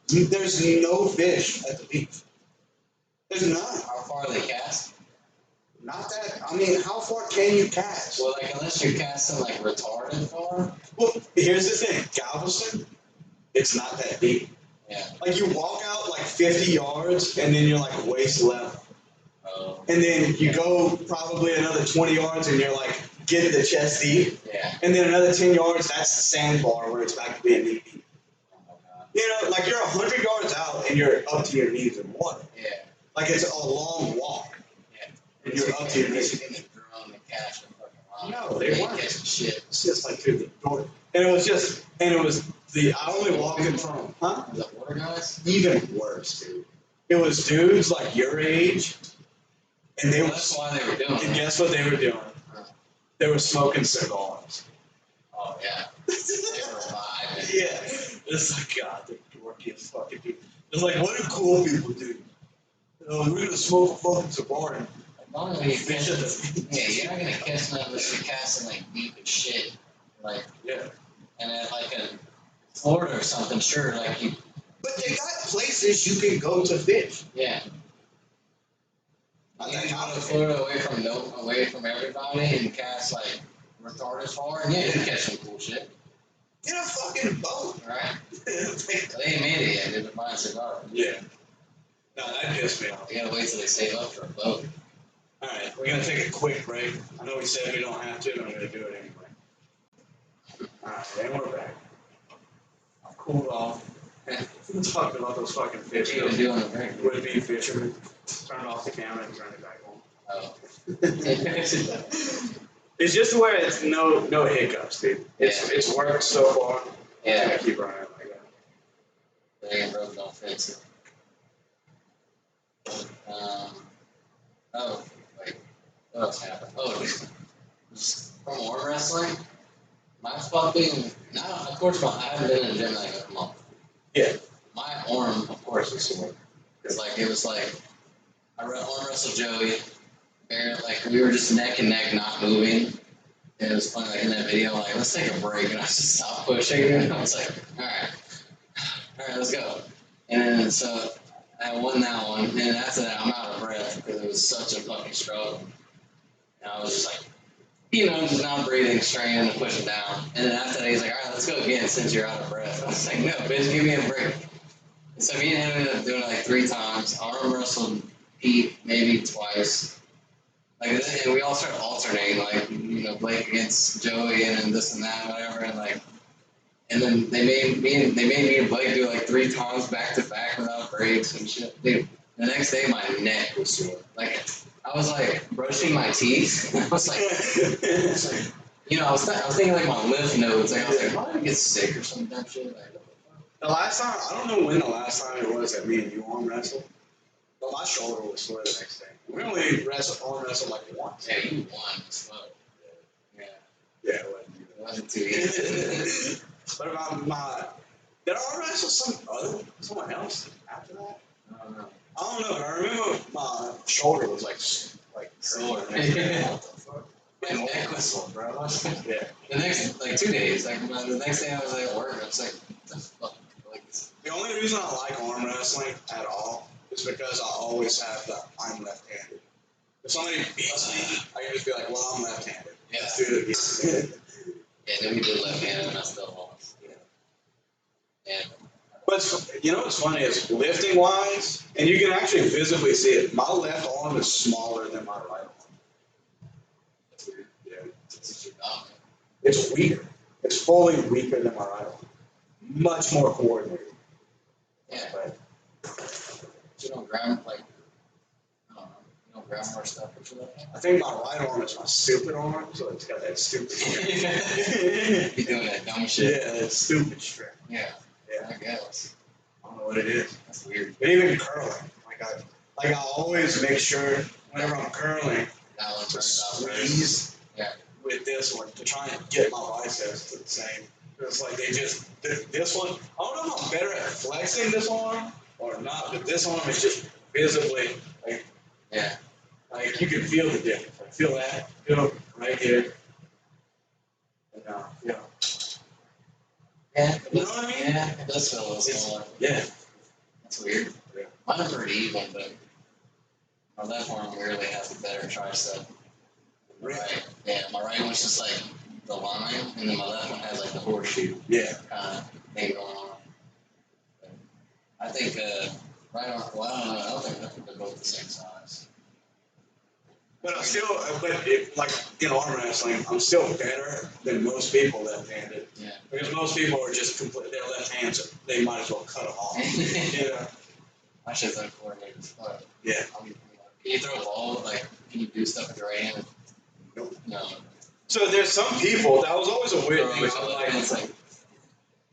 There's no fish at the beach. There's none. How far are they cast? Not that. I mean, how far can you cast? Well, unless you're casting retarded far. Well, here's the thing. Galveston, it's not that deep. Yeah. Like you walk out 50 yards and then you're waist level. And then you go probably another 20 yards and you're getting the chest deep. Yeah. And then another 10 yards, that's the sandbar where it's back to being knee deep. You're 100 yards out and you're up to your knees in water. Yeah. It's a long walk. Yeah. And you're up to your knees. No, they weren't. Shit. It's just through the door. And it was I only walked in front of them. Huh? The water guys? Even worse, dude. It was dudes your age. And that's why they were doing it. And guess what they were doing? They were smoking cigars. Oh, yeah. They were vibing. Yeah. It's God, the dorkiest fucking people. It's what do cool people do? We're going to smoke a fucking cigar and normally you're not going to catch none unless you're casting deep as shit. Yeah. And then in Florida or something, sure, But they got places you can go to fish. Yeah. You can go to Florida away from everybody and cast retarded far, and yeah, you can catch some cool shit. Get a fucking boat. Right? They ain't made it yet, they've been buying cigars. Yeah. No, that pissed me off. You gotta wait till they save up for a boat. Alright, we're gonna take a quick break. I know we said we don't have to, but I'm gonna do it anyway. Alright, and we're back. cooled off. Talking about those fucking fish. What are you doing on the break? Would be fishermen. Turn off the camera and turn it back on. Oh. It's just where it's no hiccups, dude. It's worked so far. Yeah. I keep running like that. They ain't broke, don't fix it. Oh, wait. What else happened? Oh, just from arm wrestling. My fucking, now, of course, I haven't been in the gym like a month. Yeah. My arm, of course, was sore. It's like, it was like, I arm wrestled Joey. Like, we were just neck and neck, not moving. And it was funny, like, in that video, like, let's take a break. And I just stopped pushing. And I was like, all right, let's go. And then, so, I won that one. And then after that, I'm out of breath because it was such a fucking struggle. And I was just like, just not breathing, straining and pushing down. And then after that, he's like, all right, let's go again since you're out of breath. I was like, no, bitch, give me a break. And so me and him ended up doing it like 3 times. Arm wrestled Pete maybe twice. Like, and we all started alternating, like, Blake against Joey and then this and that, whatever. And then they made me and Blake do like 3 times back to back without breaks and shit. Dude, the next day my neck was sore. Like, I was like brushing my teeth. I was like, I was thinking like my lymph nodes. Like, I was like, why did I get sick or some dumb shit? Like, the last time, I don't know when the last time it was that me and you arm wrestled, but my shoulder was sore the next day. We only arm wrestled like once. Yeah, you won as well. Yeah, it wasn't too easy. What about did I arm wrestle someone else after that? I don't know. I don't know, but I remember my shoulder was like sore. My neck was sore, bro. Yeah. The next 2 days, like the next day I was at work, I was like, what the fuck? Like, the only reason I like arm wrestling at all is because I always have I'm left-handed. If somebody beats me, I can just be like, well, I'm left-handed. Yeah. Let's do it again. Yeah, then we did left-handed and I still lost. Yeah. But what's funny is lifting-wise, and you can actually visibly see it, my left arm is smaller than my right arm. That's weird. Yeah. It's It's weaker. It's fully weaker than my right arm. Much more coordinated. Yeah. But you don't grab, like, I don't know, you don't grab more stuff with your left hand? I think my right arm is my stupid arm, so it's got that stupid strength. Be doing that dumb shit. Yeah, that stupid strength. Yeah. Yeah. I guess. I don't know what it is. That's weird. But even curling, I always make sure whenever I'm curling That one to turns out squeeze Yeah. with this one to try and get my biceps to the same. It's like this one, I don't know if I'm better at flexing this arm or not, but this arm is just visibly like you can feel the difference. Like, feel that, feel right here. And Yeah. You know what I mean? Yeah, it does feel a little smaller. Yeah. That's weird. Yeah. Mine's pretty even, but my left arm weirdly has a better tricep. Really? Right. Yeah, my right one's just like the line, and then my left one has like the horseshoe Yeah. kind of thing going on. But I think right arm. Well, I don't know. I think they're both the same size. But like in arm wrestling, I'm still better than most people left-handed. Yeah. Because most people are just they're left-handed, so they might as well cut them off. My shit's uncoordinated as fuck. Yeah. Can you throw a ball? Like, can you do stuff with your right hand? Nope. No. So there's some people, that was always a weird thing. It's like,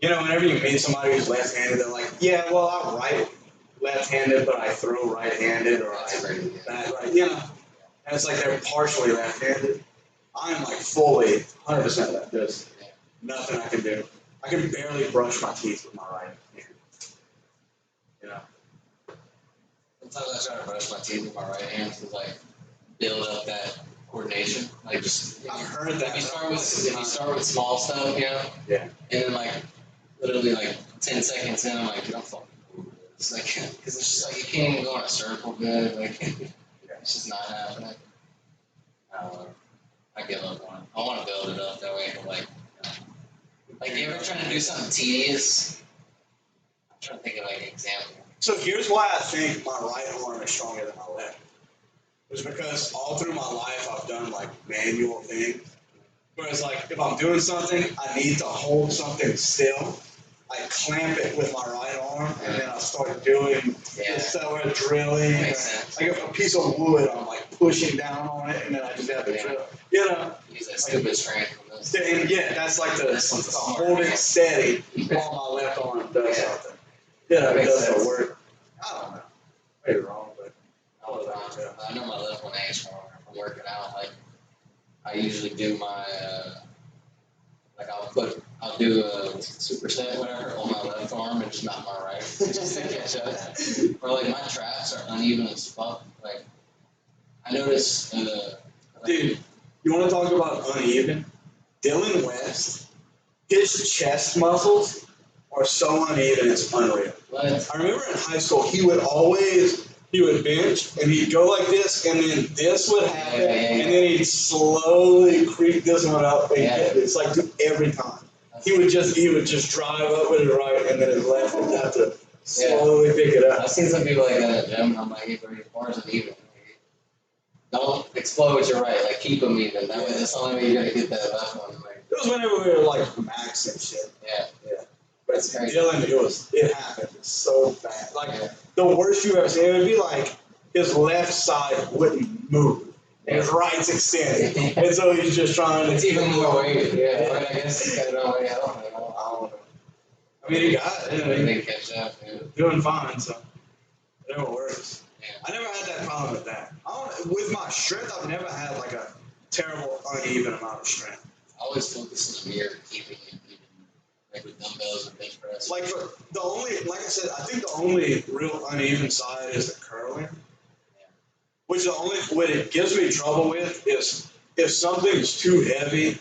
whenever you meet somebody who's left-handed, they're like, yeah, well, I write left-handed, but I throw right-handed, or That's crazy, yeah. that, right, And it's like they're partially left-handed. I am like fully 100% left. There's nothing I can do. I can barely brush my teeth with my right hand. Sometimes I try to brush my teeth with my right hand to like build up that coordination. Like just I've heard that. If you start with small stuff, Yeah. and then like literally like 10 seconds in, I'm like, dude, I'm fucking cool with this. Like, because it's just like you can't even go in a circle good. Like, it's just not happening. I don't know. I give up on it. I want to build it up that way. But like you ever trying to do something tedious? I'm trying to think of like an example. So here's why I think my right arm is stronger than my left. It's because all through my life I've done like manual things. Whereas like if I'm doing something, I need to hold something still. I clamp it with my right arm, and then I start doing this stuff where drilling. I get a piece of wood, I'm like pushing down on it, and then I just have to drill. You know? Use that stupid strength from this. And yeah, that's like the hold it steady while my left arm does something. Yeah, it does the work. I don't know. Maybe wrong, but I know my left one ain't strong. If I'm working out, like I usually do my like I'll do a superset whatever on my left arm and just not my right, just to catch up. Or like my traps are uneven as fuck. Like I notice, dude, you want to talk about uneven? Dylan West, his chest muscles are so uneven, it's unreal. What? I remember in high school, he would bench and he'd go like this, and then this would happen, and then he'd slowly creep this one up. And it's like every time. He would just drive up with his right, and then his left would have to slowly pick it up. I've seen some people like that at the gym, and I'm like, hey, bro, your bars are even. Don't explode with your right, like keep them even. That way, that's the only way you're gonna get that left one. Like, it was whenever we were like maxing shit. Yeah. But Dylan, it happened so bad. Like the worst you've ever seen. It would be like his left side wouldn't move. And his right's extended. And so he's just trying to. It's even more weighted, yeah. I guess it's kind of no way. I don't know. I mean, he got it. They didn't catch up, doing fine, so it never works. Yeah. I never had that problem with that. With my strength, I've never had like a terrible, uneven amount of strength. I always focus in the mirror, keeping it even, like with dumbbells and bench press. Like I said, I think the only real uneven side is the curling. Which what it gives me trouble with is if something's too heavy,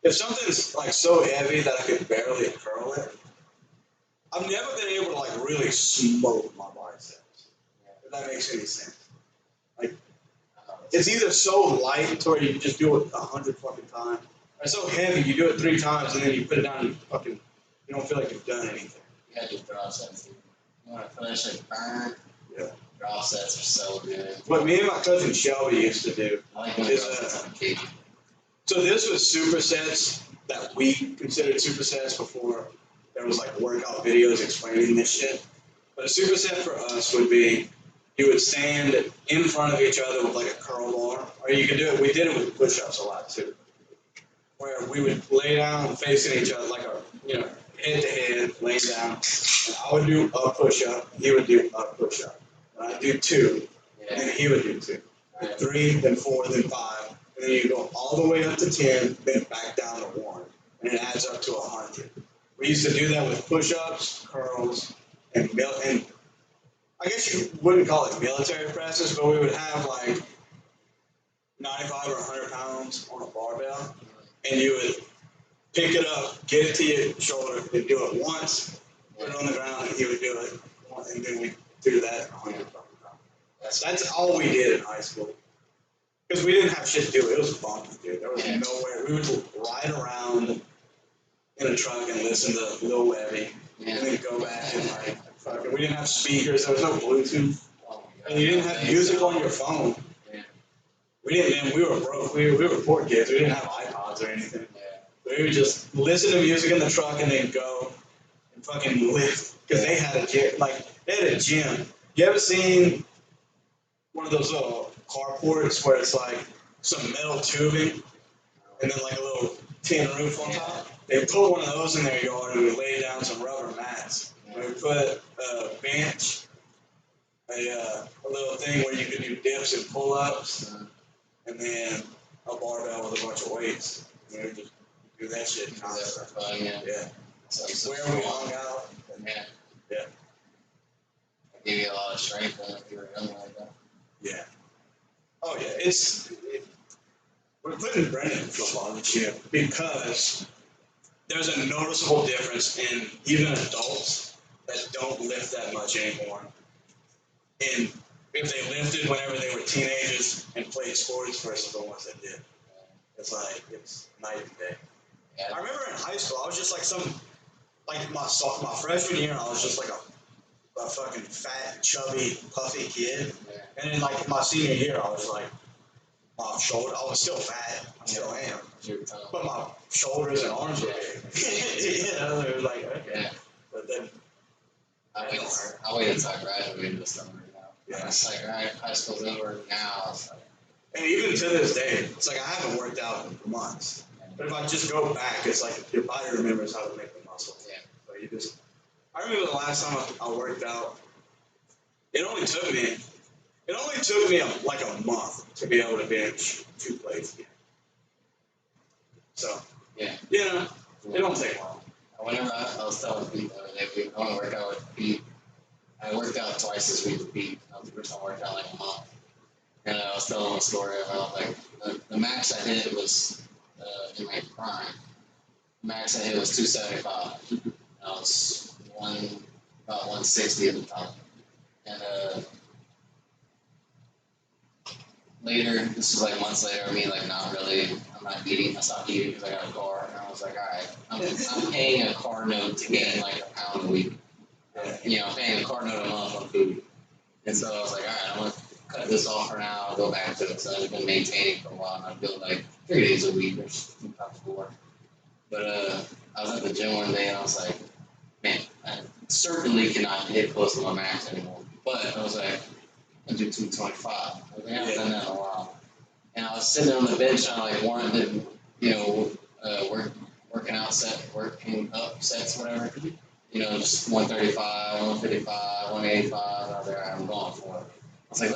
if something's like so heavy that I can barely curl it, I've never been able to like really smoke my biceps. If that makes any sense. Like it's either so light to where you can just do it 100 fucking times, or so heavy you do it 3 times and then you put it down and you don't feel like you've done anything. You gotta do draw sets. You want to finish it burn. Yeah. Draw sets are so good. What me and my cousin Shelby used to do is so this was supersets that we considered supersets before there was like workout videos explaining this shit. But a superset for us would be you would stand in front of each other with like a curl bar, or you could do it. We did it with push-ups a lot too, where we would lay down facing each other like head to head, laying down. And I would do a push-up, he would do a push-up. And I'd do 2, and then he would do 2. Then 3, then 4, then 5. And then you go all the way up to 10, then back down to 1. And it adds up to 100. We used to do that with push-ups, curls, and I guess you wouldn't call it military presses, but we would have like 95 or 100 pounds on a barbell. And you would pick it up, get it to your shoulder, and do it once, put it on the ground, and he would do it. And then we do that 100 times. That's all we did in high school. Because we didn't have shit to do. It was fun, dude. There was nowhere. We would ride around in a truck and listen to Lil Webby. And then go back and like, fucking, we didn't have speakers. There was no Bluetooth. And you didn't have music on your phone. We didn't, man, we were broke. We were poor kids. We didn't have iPods or anything. We would just listen to music in the truck and then go and fucking lift. Because they had a gym. You ever seen one of those little carports where it's like some metal tubing and then like a little tin roof on top? They put one of those in their yard and we laid down some rubber mats. We put a bench, a little thing where you could do dips and pull-ups, and then a barbell with a bunch of weights. And we just do that shit constantly. Yeah. So where we hung out. Yeah. Give you a lot of strength if you were young like that. Yeah. Oh yeah, we're putting Brennan in football this year because there's a noticeable difference in even adults that don't lift that much anymore. And if they lifted whenever they were teenagers and played sports versus the ones that did. It's night and day. Yeah. I remember in high school, I was just like my freshman year, I was just like a fucking fat, chubby, puffy kid. Yeah. And then like my senior year, I was like, I was still fat. I still am. But my shoulders and arms were big. They were like, okay. But then I waited until I graduated this summer. Yeah. It's like, all right, high school's over now. It's like, and even to this day, it's like I haven't worked out in months. But if I just go back, it's like your body remembers how to make the muscles. Yeah. So you just. I remember the last time I worked out. It only took me like a month to be able to bench 2 plates again. So yeah. it don't take long. Whenever I was telling people that I want to work out with Pete, I worked out twice this week with Pete. That was the first time I worked out like a month. And I was telling him a story about like the max I hit was in my prime. The max I hit was 275. I was about 160 at the time. And later, this was like months later, me like not really, I'm not eating, I stopped eating because I got a car. And I was like, all right, I'm paying a car note to gain like a pound a week. I'm paying a car note a month on food. And so I was like, all right, I'm going to cut this off for now and go back to it. So I've been maintaining for a while, and I do like 3 days a week or sometimes 4. But I was at the gym one day and I was like, man, I certainly cannot hit close to my max anymore. But I was like, I do 225. I was like, I haven't done that in a while. And I was sitting on the bench and I like wanted to, working up sets, whatever. Just 135, 155, 185. I was like, all right, I'm going for it. I was like,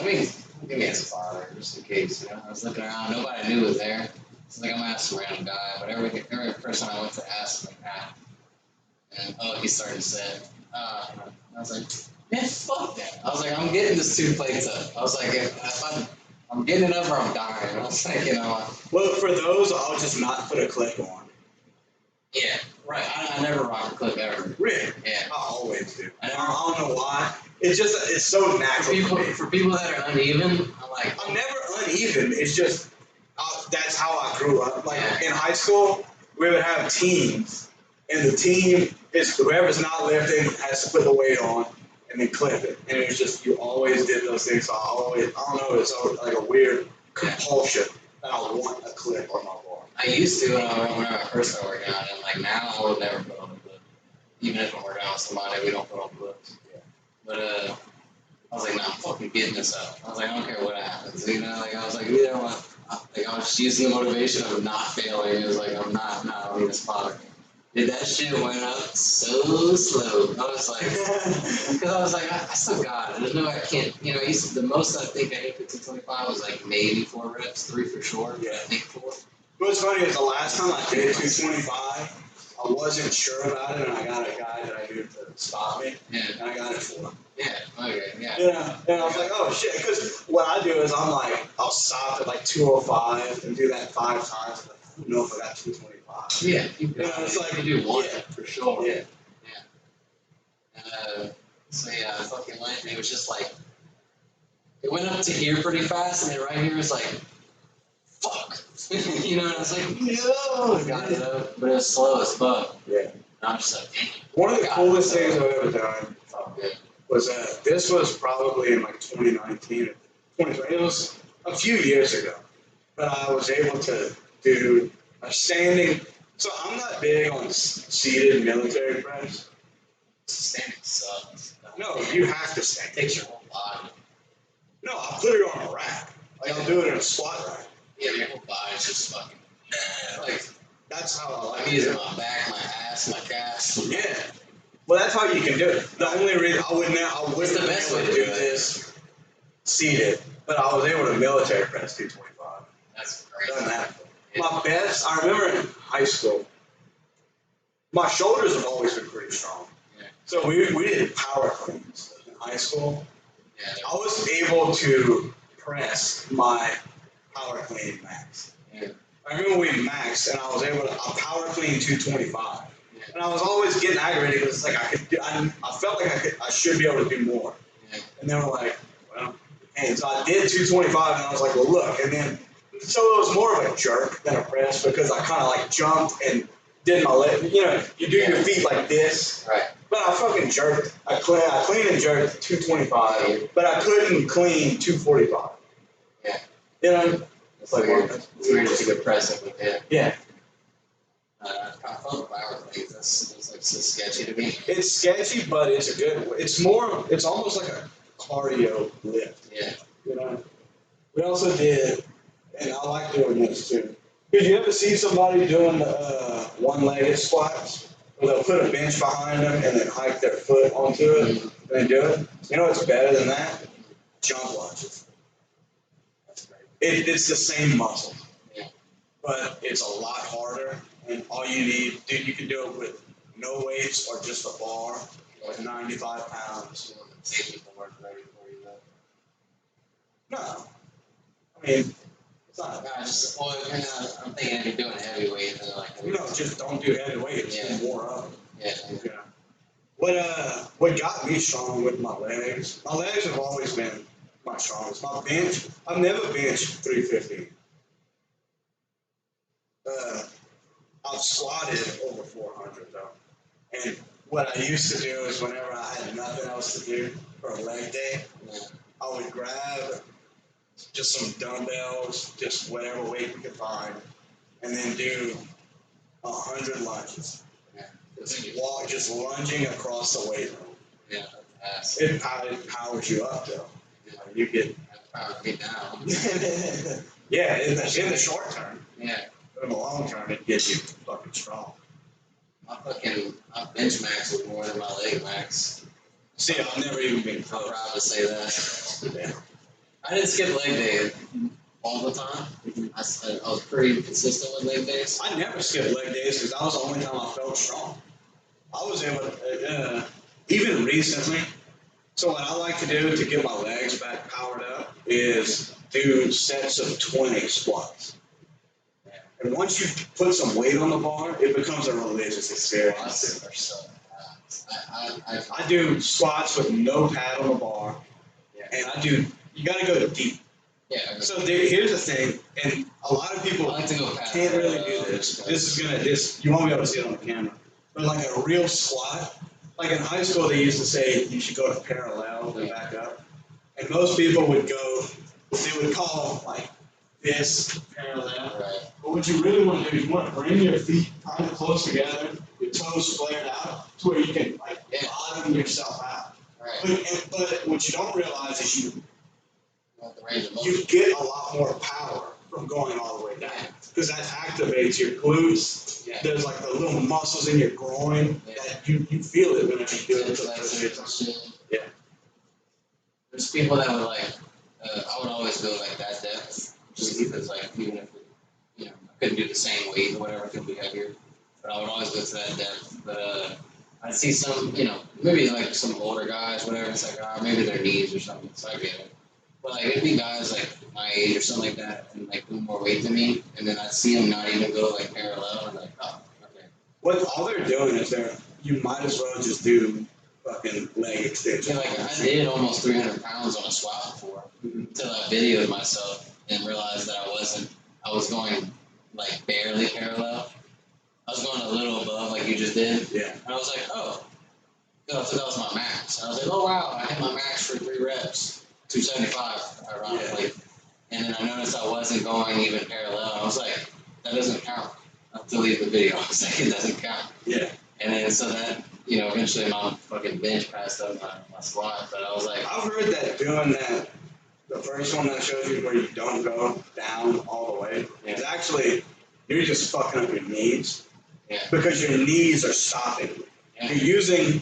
give me a spotter just in case. I was looking around, nobody I knew was there. So like, I'm gonna ask some random guy, but every person I went to ask, I'm like, and he started saying, I was like, man, fuck that. I was like, I'm getting this 2 plates up. I was like, if I'm getting it up or I'm dying. I was like, Well, for those, I'll just not put a clip on. Yeah, right. I never rock a clip ever. Really? Yeah. I always do. I don't know why. It's so natural for people that are uneven, I'm never uneven. It's just that's how I grew up. Like in high school, we would have teams, and the team is whoever's not lifting has to put the weight on and then clip it. And it was just you always did those things. So I don't know. It's like a weird compulsion that I want a clip on my bar. I used to when I first started working out, and like now I would never put on a clip. Even if I'm working out with somebody, we don't put on clips. Yeah. But I was like, nah, I'm fucking getting this up. I was like, I don't care what happens. I was like, I was just using the motivation of not failing. It was like, I don't need a spotter. Dude, that shit went up so slow. I was like, because I was like, I still got it. There's no way I can't. The most I think I hit for 225 was like maybe 4 reps, 3 for sure. Yeah, I think 4. What's funny is the last time I did 225, I wasn't sure about it, and I got a guy that I knew to stop me, and I got it for him. Yeah, okay, yeah. And I was like, oh shit, because what I do is I'll stop at like 205 and do that 5 times, and I don't know if I got 225. Yeah, it's like you do 1 for sure. Yeah. And I fucking went, and it was just like, it went up to here pretty fast, and then right here was like, fuck. And I was like, no, got it up, but it was slow as fuck. Yeah. And I was just like, damn. One of the coolest things I've ever done was this was probably in like 2019 or 2020. It was a few years ago, but I was able to do a standing. So I'm not big on seated military press. Standing sucks. No, you have to stand. It takes your whole body. No, I'll put it on a rack. Like I'll do it in a squat rack. Yeah, your whole body's just fucking. Like that's how I like I'm using my back, my ass, my calves. Yeah. Well, that's how you can do it. The only reason I wouldn't the best way to do this seated, but I was able to military press 225. That's great. Done that. Yeah. My best, I remember in high school, my shoulders have always been pretty strong. Yeah. So we did power cleans in high school. Yeah. I was able to press my power clean max. Yeah. I remember we maxed, and I was able to power clean 225. Yeah. And I was always getting aggravated because it's like I felt like I should be able to do more. Yeah. And they were like, well, and so I did 225, and I was like, well, look, and then so it was more of a jerk than a press because I kind of like jumped and did my leg. You do your feet like this. Right. But I fucking jerked. I clean and jerked 225, but I couldn't clean 245. Yeah. It's like it's weird to see the press up with it. Yeah. Power legs. That's like so sketchy to me. It's sketchy, but it's a good. It's almost like a cardio lift. Yeah. You know. We also did, and I like doing this too. Did you ever see somebody doing the one-legged squats? Where they'll put a bench behind them and then hike their foot onto it and then do it. You know what's better than that? Jump lunges. That's great. It's the same muscle, Yeah. but it's a lot harder. And all you need, dude, you can do it with no weights or just a bar, like 95 pounds. Safety can work ready for you though. No, I mean, it's not. I'm thinking if you're doing heavyweight, then like. Just don't do heavy weights. Yeah. Do more of them. Yeah. What got me strong with my legs? My legs have always been my strongest. My bench, I've never benched 350. I've squatted over 400 though. And what I used to do is whenever I had nothing else to do for a leg day, I would grab just some dumbbells, just whatever weight we could find, and then do 100 lunges. Yeah. Just lunging across the weight room. Yeah. It powers you up though. You get Power me down. yeah, in the short term. Yeah. But in the long term, it gets you fucking strong. My bench max was more than my leg max. See, I've never even been I'm close. proud to say that. Yeah. I didn't skip leg day all the time. I was pretty consistent with leg days. I never skipped leg days because that was the only time I felt strong. I was able to, even recently. So what I like to do to get my legs back powered up is do sets of 20 squats. And once you put some weight on the bar, it becomes a religious experience. Squats are so I do squats with no pad on the bar, and you gotta go deep. Yeah. So here's the thing, and a lot of people I like to go past can't really do this. You won't be able to see it on the camera, but like a real squat, like in high school they used to say you should go to parallel and back up, and most people would call like this parallel. Right. But what you really want to do is you want to bring your feet kind of close together, your toes flared out, to where you can like bottom yourself out. Right. But what you don't realize is The range of you motion. get a lot more power from going all the way down because that activates your glutes. Yeah. There's like the little muscles in your groin that you feel it whenever you do it. Yeah. There's people that would like. I would always go like that depth, just because like even if I couldn't do the same weight or whatever, it could be heavier. But I would always go to that depth. But I see some, maybe like some older guys, whatever. It's like, maybe their knees or something. So I get it. But like it'd be guys like my age or something like that, and like do more weight than me, and then I'd see them not even go like parallel, and like, oh, okay. What all they're doing is you might as well just do fucking leg extension. Yeah, like I did almost 300 pounds on a squat before, until I videoed myself and realized that I was going like barely parallel. I was going a little above like you just did. Yeah. And I was like, oh, I thought that was my max. And I was like, oh wow, I hit my max for 3 reps, 275, ironically. Yeah. And then I noticed I wasn't going even parallel. I was like, that doesn't count. I'll delete the video. I was like, it doesn't count. Yeah. And then so that, eventually my fucking bench passed up my squat. But I was like, I've heard that doing that, the first one that I showed you where you don't go down all the way, is actually, you're just fucking up your knees. Yeah. Because your knees are stopping. Yeah. You're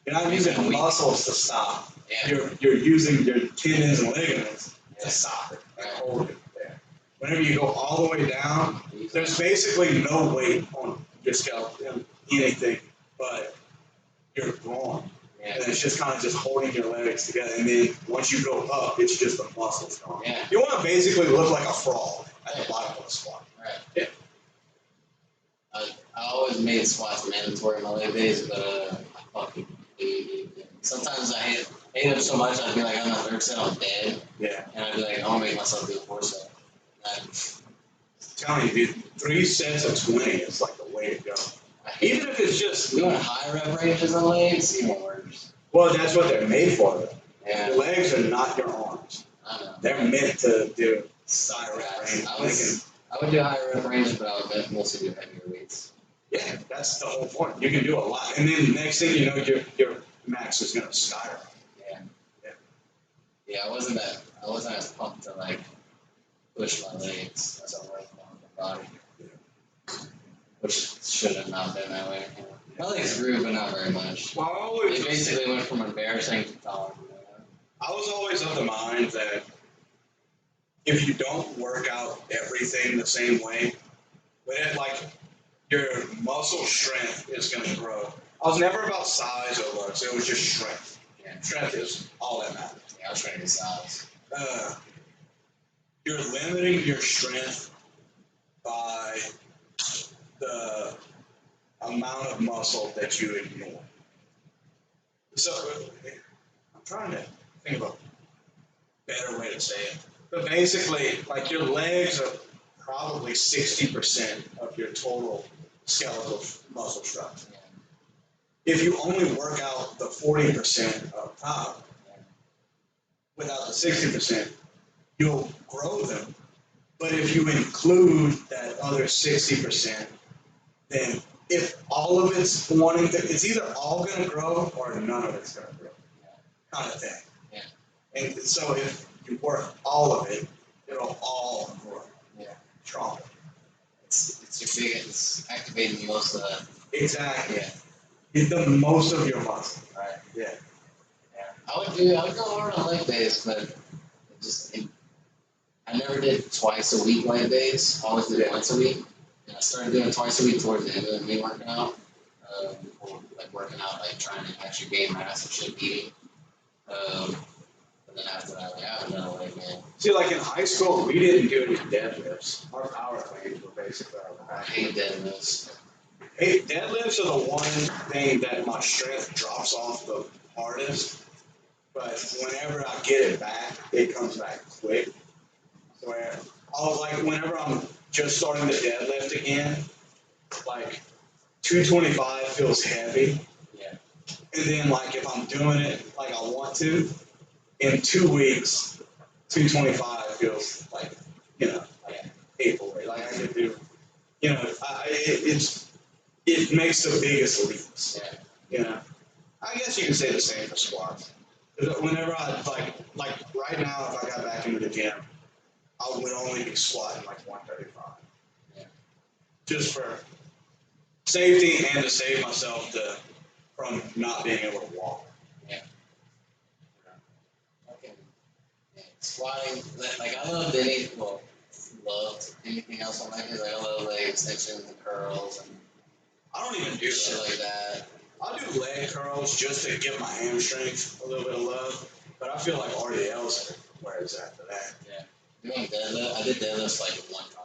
not using muscles to stop. Yeah. You're using your tendons and ligaments to stop it and hold it there. Whenever you go all the way down, there's basically no weight on your skeleton, anything but your groin. Yeah. And it's just kind of just holding your legs together. And then once you go up, it's just the muscles gone. Yeah. You want to basically look like a frog at the bottom of the squat. Right. Yeah. I always made squats mandatory in my leg days, but I fucking hated them. Sometimes I hate them so much, I'd be like, on the third set, I'm dead. Yeah. And I'd be like, I want to make myself do a 4 set. I'm telling you, dude, 3 sets of 20 is like the way to go. Even if it's just doing high rep ranges on legs, even worse. Well, that's what they're made for, though. Yeah. Your legs are not your arms. I know. They're meant to do high rep ranges. I would do high rep ranges, but I would mostly do heavier weights. Yeah, that's the whole point. You can do a lot, and then next thing you know, your max is gonna skyrocket. Yeah. Yeah. Yeah, I wasn't as pumped to like push my legs as I was on the body. Which should have not been that way. My legs grew, but not very much. Well, I always They basically went from embarrassing to tolerable. I was always of the mind that if you don't work out everything the same way, but it, like your muscle strength is going to grow. I was never about size or looks. It was just strength. Yeah. Strength is all that matters. Yeah, I was trying to get size. You're limiting your strength by the amount of muscle that you ignore. So I'm trying to think of a better way to say it. But basically, like your legs are probably 60% of your total skeletal muscle structure. If you only work out the 40% up top without the 60%, you'll grow them. But if you include that other 60%, then if all of it's wanting to, it's either all going to grow or none of it's going to grow, kind of thing. Yeah. And so if you work all of it, it'll all grow. Yeah. Stronger. It's activating most of that. Exactly. Yeah. It's the most of your muscle. Right. Yeah. Yeah. I would go hard on leg days, but I never did twice a week leg days. I always did it once a week. And I started doing twice a week towards the end of me working out. Like working out, like trying to actually gain mass and shit, eating. And then after that, like, I haven't done a leg day. See, like in high school, we didn't do any deadlifts. Our power cleans were basically our I hate deadlifts. Hey, deadlifts are the one thing that my strength drops off the hardest. But whenever I get it back, it comes back quick. Where I was like, whenever I'm just starting to deadlift again, like 225 feels heavy. Yeah. And then like if I'm doing it like I want to, in 2 weeks, 225 feels like, like April, right? Like I could do, it makes the biggest leaps. Yeah. I guess you can say the same for squats. Whenever I like right now, if I got back into the gym, I would only be squatting like 135. Yeah. Just for safety and to save myself from not being able to walk. Yeah. Okay. Yeah. Squatting, like I loved anything else on that, because like, I love leg extensions and curls and I don't even do shit like that. I do leg curls just to give my hamstrings a little bit of love, but I feel like RDL's where it's at for that. Yeah. Doing deadlift, I did deadlifts like one time.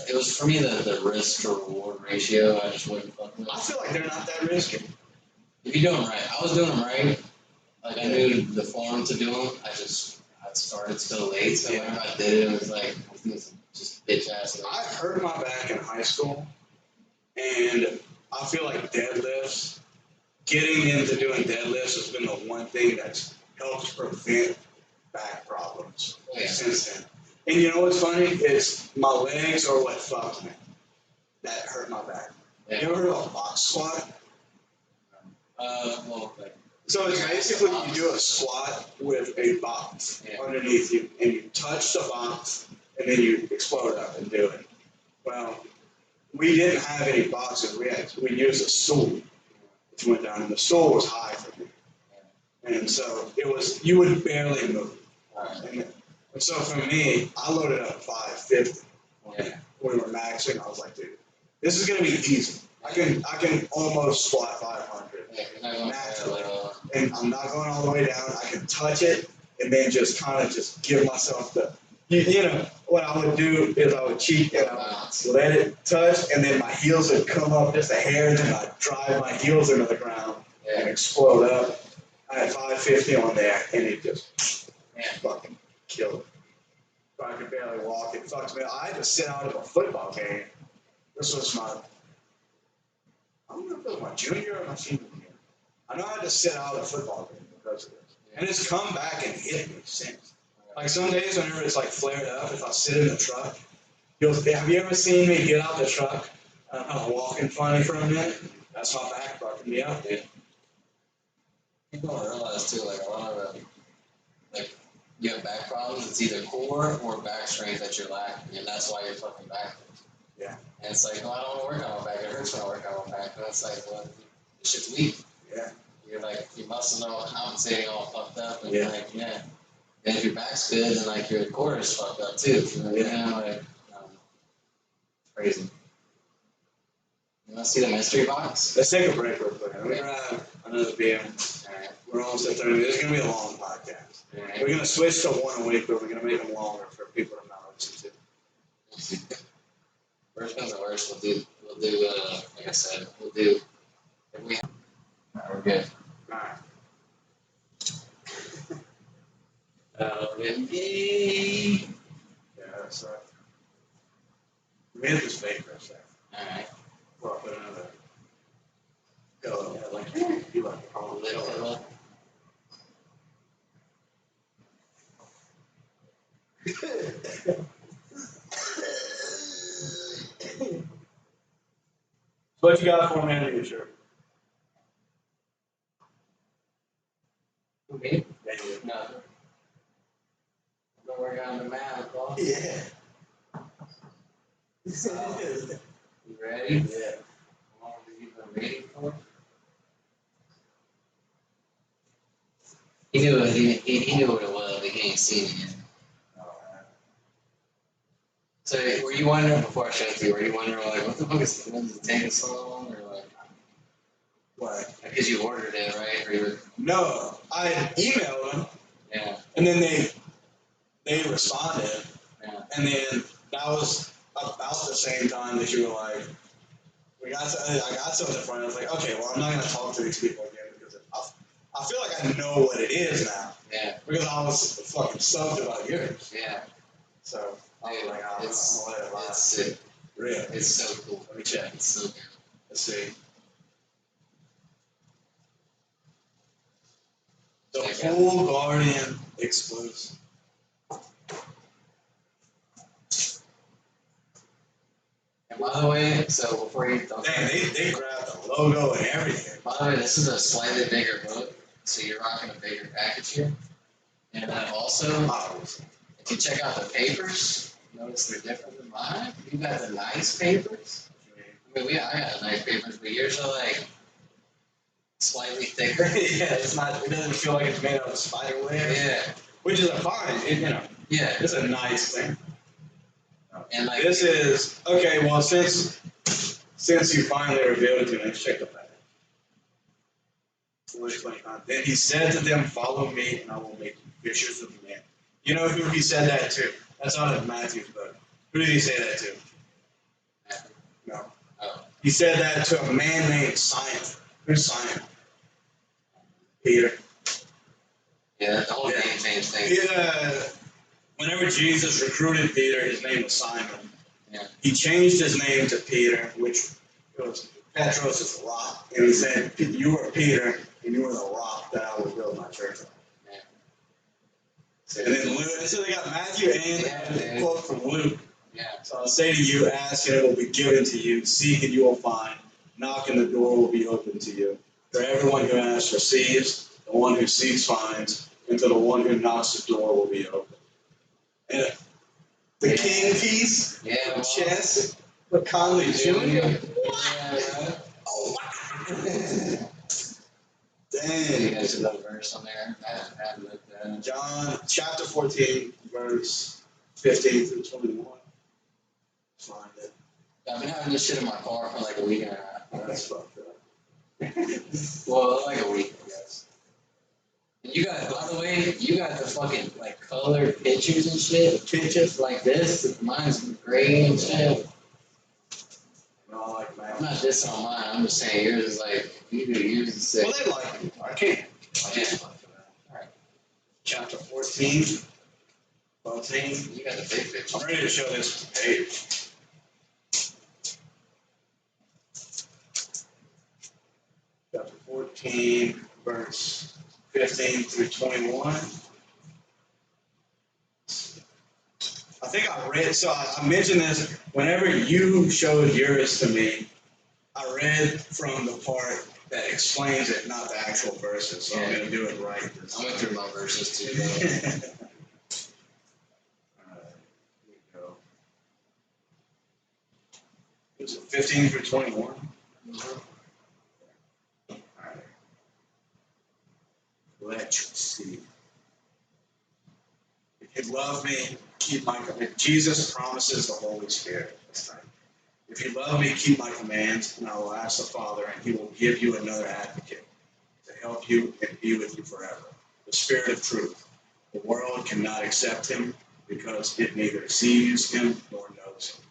It was for me the risk to reward ratio. I just wouldn't fuck with it. I feel like they're not that risky. If you do them right, I was doing them right. Like I knew the form to do them. I started so late, so whenever I did it, it was like just bitch ass. I hurt my back in high school, and I feel like deadlifts, getting into doing deadlifts has been the one thing that's helped prevent back problems since then. And you know what's funny? It's my legs are what fucked me. That hurt my back. Yeah. You ever heard of a box squat? So it's yeah, basically you do a squat with a box underneath you, and you touch the box, and then you explode up and do it. Well, we didn't have any boxes. We used a stool, which went down, and the stool was high for me, and so you would barely move. And so for me, I loaded up 550. We were maxing. I was like, dude, this is gonna be easy. I can almost squat 500 naturally, and I'm not going all the way down. I can touch it, and then just kind of just give myself the. What I would do is I would cheat and I would let it touch, and then my heels would come up just a hair, and then I'd drive my heels into the ground and explode up. I had 550 on there, and it just fucking killed it. I could barely walk. It fucked me up. I had to sit out of a football game. This was I don't know if it was my junior or my senior year. I know I had to sit out of a football game because of this. And it's come back and hit me since. Like some days whenever it's like flared up, if I sit in the truck, have you ever seen me get out the truck I kind of walking funny for a minute. That's my back fucking me up, dude. People don't realize too, like a lot of like you have back problems. It's either core or back strength that you're lacking, and that's why you're fucking back. Yeah. And it's like, well, I don't want to work on my back. It hurts when I work on my back. And it's like, well, this shit's weak. Yeah. You're like, your muscles are all compensating, all fucked up, and Yeah. you're like, yeah. And if your back's good, then like your core is fucked up too. You know, like crazy. You want to see the mystery box? Let's take a break real quick. Let me grab another beer. Alright. We're almost at 30 minutes. It's going to be a long podcast. Alright. We're going to switch to one a week, but we're going to make them longer for people to not listen to. Worst comes to worst, we'll do, like I said, we'll do, if we have, we're good. Alright. LMD. Yeah, that's right. We hit this fake for a second. Alright. Well, I'll put another go. Yeah, like, you like A little. What you got for me under your shirt? Me? Yeah, you. No. I'm working on the map, boss. Yeah. You ready? Yeah. How long have you been waiting for? He knew what it was, but he ain't seen it yet. So were you wondering before I showed it to you? Were you wondering like what the fuck is it taking so long, or like What? because you ordered it, right? Or you were, No, I emailed them, yeah, and then they responded, yeah, and then that was about the same time that you were like, I got something in front. I was like, okay, well, I'm not gonna talk to these people again because I feel like I know what it is now yeah, because I was fucking stoked about yours. yeah. So I was Dude, like, I'm gonna let it lie. it's sick. Really? It's so cool. Let me check. It's so good. Let's see. The Check out. Full Guardian exclusive. And by the way, so before you don't, Dang, they grabbed the logo and everything. by the way, this is a slightly bigger book, so you're rocking a bigger package here. And then also, if you check out the papers, notice they're different than mine. You got the nice papers. I mean, I got the nice papers, but yours are like slightly thicker. Yeah, it doesn't feel like it's made out of spider web. Yeah, Which is a fine, yeah. it's a nice thing. And like This is, okay, well, since you finally revealed it to me, let's check the package. Then he said to them, follow me and I will make you fishers of men. You know who he said that to? That's not in Matthew's book. Who did he say that to? No. Oh. He said that to a man named Simon. Who's Simon? Peter. Yeah, the whole Yeah. name change thing. Whenever Jesus recruited Peter, his name was Simon. Yeah. He changed his name to Peter, which was Petros is the rock. And he said, you are Peter, and you are the rock that I will build my church on. Yeah. And then Luke, so they got Matthew and a quote from Luke. Yeah. So I'll say to you, ask and it will be given to you, seek and you will find, knock and the door will be open to you. For everyone who asks receives, the one who seeks finds, and to the one who knocks the door will be open. And the king piece, Yeah. Well, chess, with Conley Jr. Yeah, Oh, wow. You Dang. guys should have a verse on there. I haven't looked at it. John chapter 14, verse 15 through 21. Find it. I've been having this shit in my car for like a week and a half. That's fucked up. Well, like a week, I guess. And you got, by the way, you got the fucking like colored pictures and shit. Pictures like this. Mine's gray and shit. No, like I'm man. not dissing on mine. I'm just saying yours is like yours is sick. Well, they like it. I can't. Alright. Chapter 14. 14. You got the big picture. I'm ready to show this page. Chapter 14, verse 15 through 21. I think I read, so I mentioned this whenever you showed yours to me. I read from the part that explains it, not the actual verses. So I'm going to do it right. I went through my verses too. Alright, here we go. Is it 15 through 21? Mm-hmm. Alright. Let you see. If you love me, keep my commandments. Jesus promises the Holy Spirit this time. If you love me, keep my commands, and I will ask the Father, and he will give you another advocate to help you and be with you forever. The Spirit of truth. The world cannot accept him because it neither sees him nor knows him.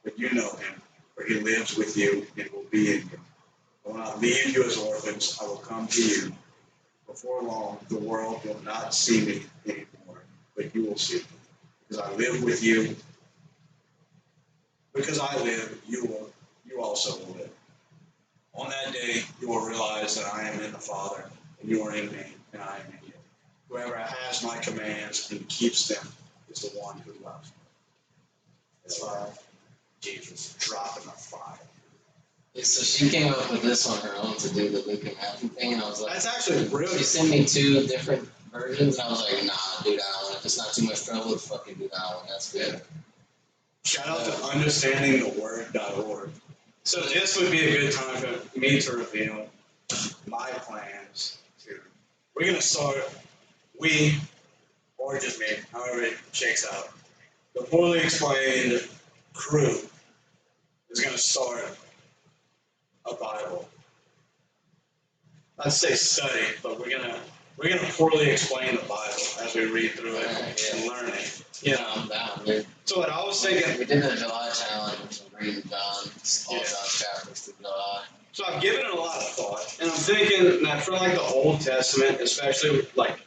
But you know him, for he lives with you and will be in you. I will not leave you as orphans. I will come to you. Before long, the world will not see me anymore, but you will see me. Because I live with you. Because I live, you also will live. On that day, you will realize that I am in the Father, and you are in me, and I am in you. Whoever has my commands and keeps them is the one who loves me. It's Jesus dropping the fire. Yeah, so she came up with this on her own to do the Luke and Matthew thing, and I was like, That's actually brilliant. She sent me 2 different versions, and I was like, nah, do that one. If it's not too much trouble, fucking do that one. That's good. Shout out to understandingtheword.org. So this would be a good time for me to reveal my plans. We're going to start, or just me, however it shakes out. The poorly explained crew is going to start a Bible. I'd say study, but we're gonna poorly explain the Bible as we read through it and learn it. Yeah, I'm down, dude. So what I was thinking, We did the July challenge, which was reading John's, all John's chapters through July. so I've given it a lot of thought, and I'm thinking that for like the Old Testament, especially like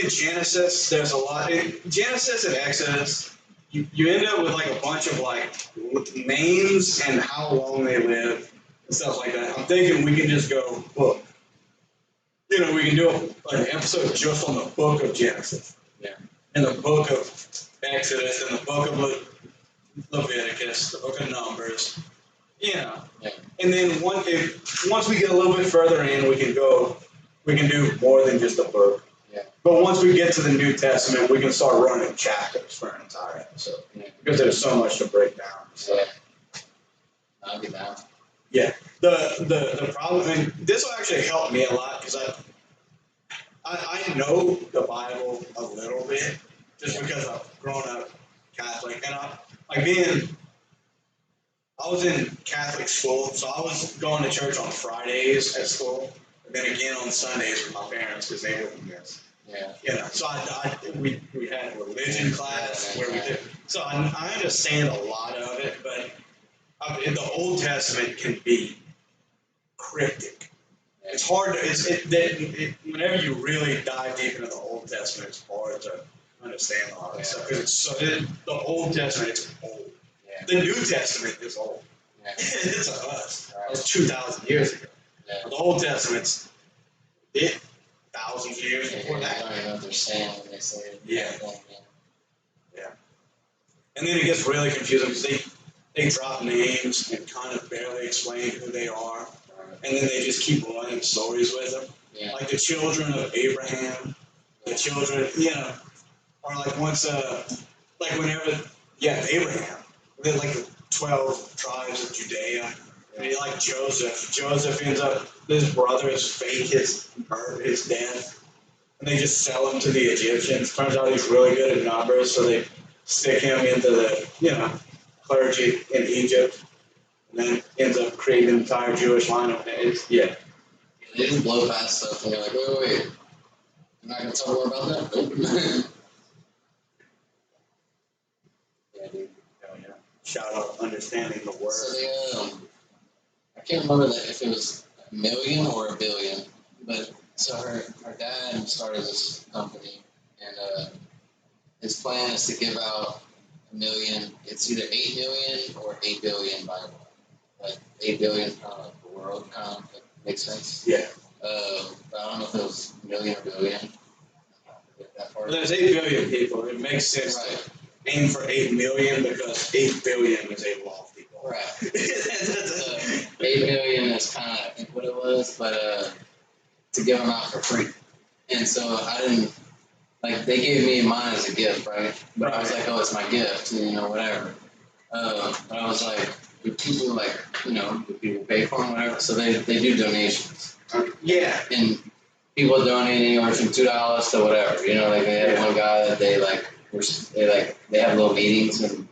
in Genesis, there's a lot. In Genesis and Exodus, you end up with like a bunch of like names and how long they lived and stuff like that. I'm thinking we can just go book. You know, we can do an episode just on the book of Genesis. Yeah. And the book of Exodus and the book of Leviticus, the book of Numbers. You know. Yeah. And then once we get a little bit further in, we can do more than just a book. Yeah. But once we get to the New Testament, we can start running chapters for an entire episode. Yeah. Because there's so much to break down. So. Yeah. I'll be down. Yeah. The problem, and this will actually help me a lot because I know the Bible a little bit just because I've grown up Catholic, and I was in Catholic school, so I was going to church on Fridays at school, and then again on Sundays with my parents because they wouldn't miss. Yeah. You know, so we had religion class where we did. So I understand a lot of it, but the Old Testament can be cryptic. It's hard to, whenever you really dive deep into the Old Testament, it's hard to understand a lot of that stuff because the Old Testament is old. Yeah. The New Testament is old. Yeah. It's us. Right. It's 2,000 years ago. Yeah. The Old Testament's thousands of years before that. I don't know what they're saying when they say it. Yeah. And then it gets really confusing because they drop names and kind of barely explain who they are. And then they just keep running stories with them. Yeah. Like the children of Abraham, the children, or like once, like whenever, Abraham, they had like the 12 tribes of Judea. And like Joseph ends up, his brothers fake his death. And they just sell him to the Egyptians. Turns out he's really good at numbers, so they stick him into the, clergy in Egypt. And then ends up creating an entire Jewish line of it. They just blow past stuff and you're like, wait. I'm not going to talk more about that? Yeah, dude. Oh, yeah. Shout out understanding the word. So I can't remember if it was a million or a billion, but so her dad started this company, and his plan is to give out $1 million. It's either 8 million or 8 billion Bible. Like 8 billion kind of like the world kind of makes sense. Yeah. But I don't know if it was $1 million or billion. That part. There's 8 billion people. It makes sense. Right. aim for 8 million because 8 billion is a lofty goal. Right. 8 million is kind of, I think, what it was, but to give them out for free. And so I didn't, like, they gave me mine as a gift, right? But I was like, oh, it's my gift, whatever. But I was like, do people, like, do people pay for them, whatever? So they do donations. Yeah. And people donate anywhere from $2 to whatever. Like they had one guy that they have little meetings and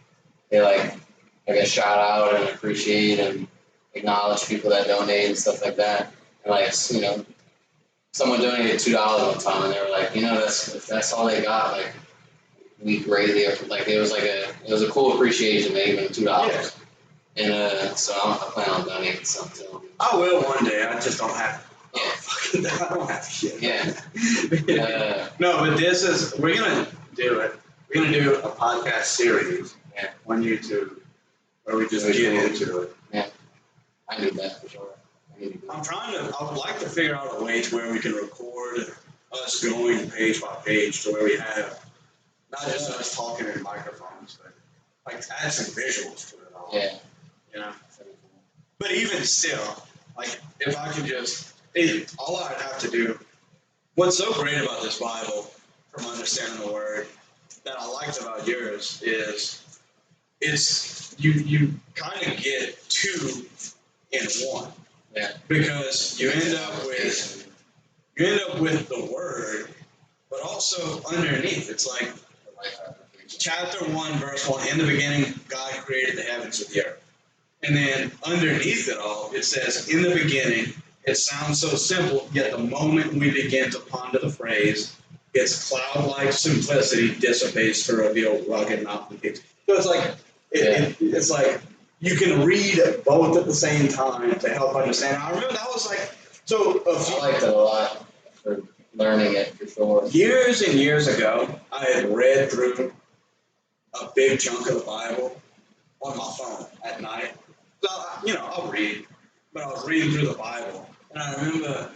they like a shout out and appreciate and acknowledge people that donate and stuff like that. And like someone donated $2 one time and they were like, that's all they got. Like we greatly like it was a cool appreciation. They gave them $2. And so I plan on donating something to them. I will one day. I just don't have. Yeah. I don't have shit. Yeah. No, but we're gonna do it. We're gonna do a podcast series on YouTube where we just get into it. Yeah. I need that for sure. I would like to figure out a way to where we can record us going page by page to where we have not just us talking in microphones, but like add some visuals to it all. Yeah. But even still, like if I could just, all I'd have to do, what's so great about this Bible, from understanding the word, that I liked about yours is, it's you kind of get two in one. Yeah. Because you end up with the word, but also underneath, it's like chapter 1, verse 1, in the beginning, God created the heavens and the earth. And then underneath it all, it says, in the beginning, it sounds so simple, yet the moment we begin to ponder the phrase, its cloud-like simplicity dissipates to reveal rugged mountain peaks. So it's like, it's like you can read both at the same time to help understand. I remember that was like, I liked it a lot for learning it for sure. Years and years ago, I had read through a big chunk of the Bible on my phone at night. So, I'll read, but I was reading through the Bible, and I remember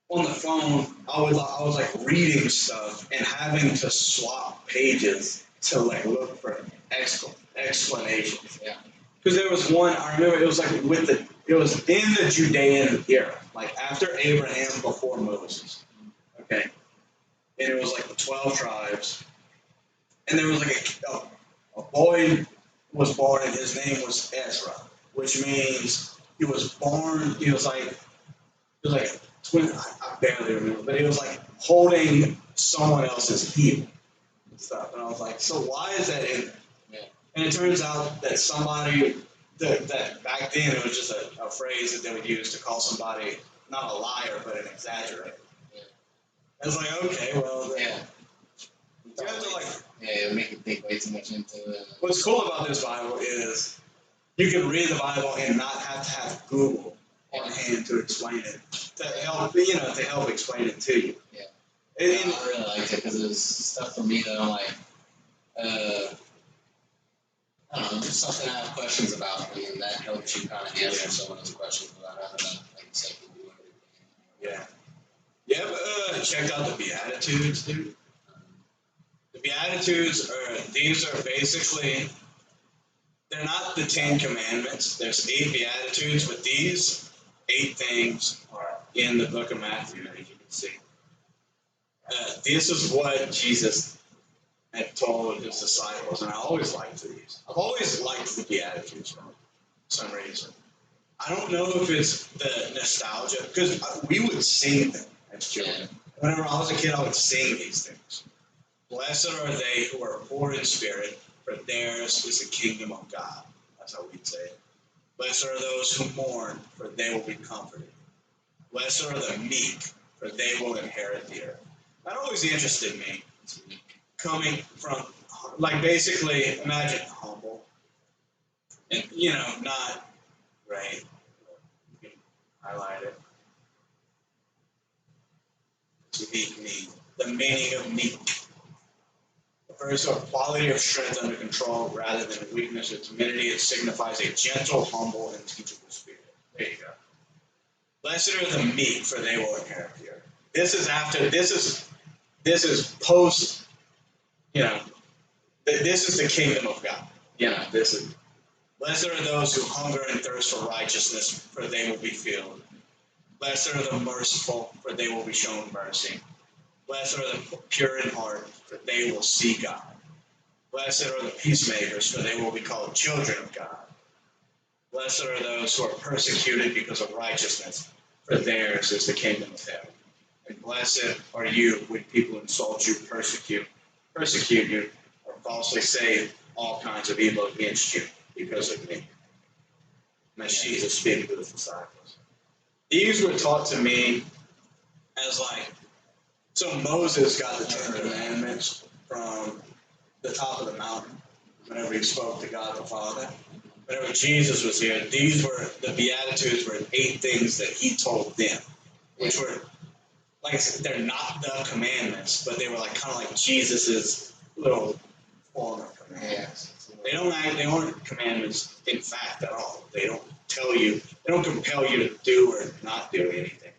on the phone, I was like reading stuff and having to swap pages to like look for explanations. Yeah. Because there was one, I remember it was like it was in the Judean era, like after Abraham, before Moses. Okay. And it was like the 12 tribes. And there was like a boy was born and his name was Ezra, which means he was like twin, I barely remember, but he was like holding someone else's heel and stuff. And I was like, so why is that in there? Yeah. And it turns out that somebody, that back then it was just a phrase that they would use to call somebody not a liar, but an exaggerator. Yeah. I was like, okay, well, yeah. You have to like. Yeah, it make you think way too much into it. What's cool about this Bible is you can read the Bible and not have to have Google on hand to explain it, to help explain it to you. Yeah. And I really liked it because it was stuff for me that I'm like, I don't know, just something I have questions about, and that helps you kind of answer some of those questions without having to, like you said, Google everything. yeah. You ever checked out the Beatitudes, dude? The Beatitudes these are basically, they're not the 10 Commandments. There's 8 Beatitudes, but these 8 things are in the book of Matthew, as you can see. This is what Jesus had told his disciples, and I always liked these. I've always liked the Beatitudes for some reason. I don't know if it's the nostalgia, because we would sing them as children. Whenever I was a kid, I would sing these things. Blessed are they who are poor in spirit, for theirs is the kingdom of God. That's how we'd say it. Blessed are those who mourn, for they will be comforted. Blessed are the meek, for they will inherit the earth. That always interested me, coming from, like, basically, imagine humble, and, not right. You can highlight it. Meek, the meaning of meek. Refers to a quality of strength under control rather than weakness or timidity. It signifies a gentle, humble, and teachable spirit. There you go. Blessed are the meek, for they will inherit the earth. This is post, this is the kingdom of God. This is. Blessed are those who hunger and thirst for righteousness, for they will be filled. Blessed are the merciful, for they will be shown mercy. Blessed are the pure in heart, for they will see God. Blessed are the peacemakers, for they will be called children of God. Blessed are those who are persecuted because of righteousness, for theirs is the kingdom of heaven. And blessed are you when people insult you, persecute you, or falsely say all kinds of evil against you because of me. And that's Jesus speaking to the disciples. These were taught to me as so Moses got the Ten Commandments from the top of the mountain whenever he spoke to God the Father. Whenever Jesus was here, these were, the Beatitudes were 8 things that he told them, which were, like I said, they're not the commandments, but they were kind of like Jesus's little form of commandments. They aren't commandments in fact at all. They don't tell you, they don't compel you to do or not do anything.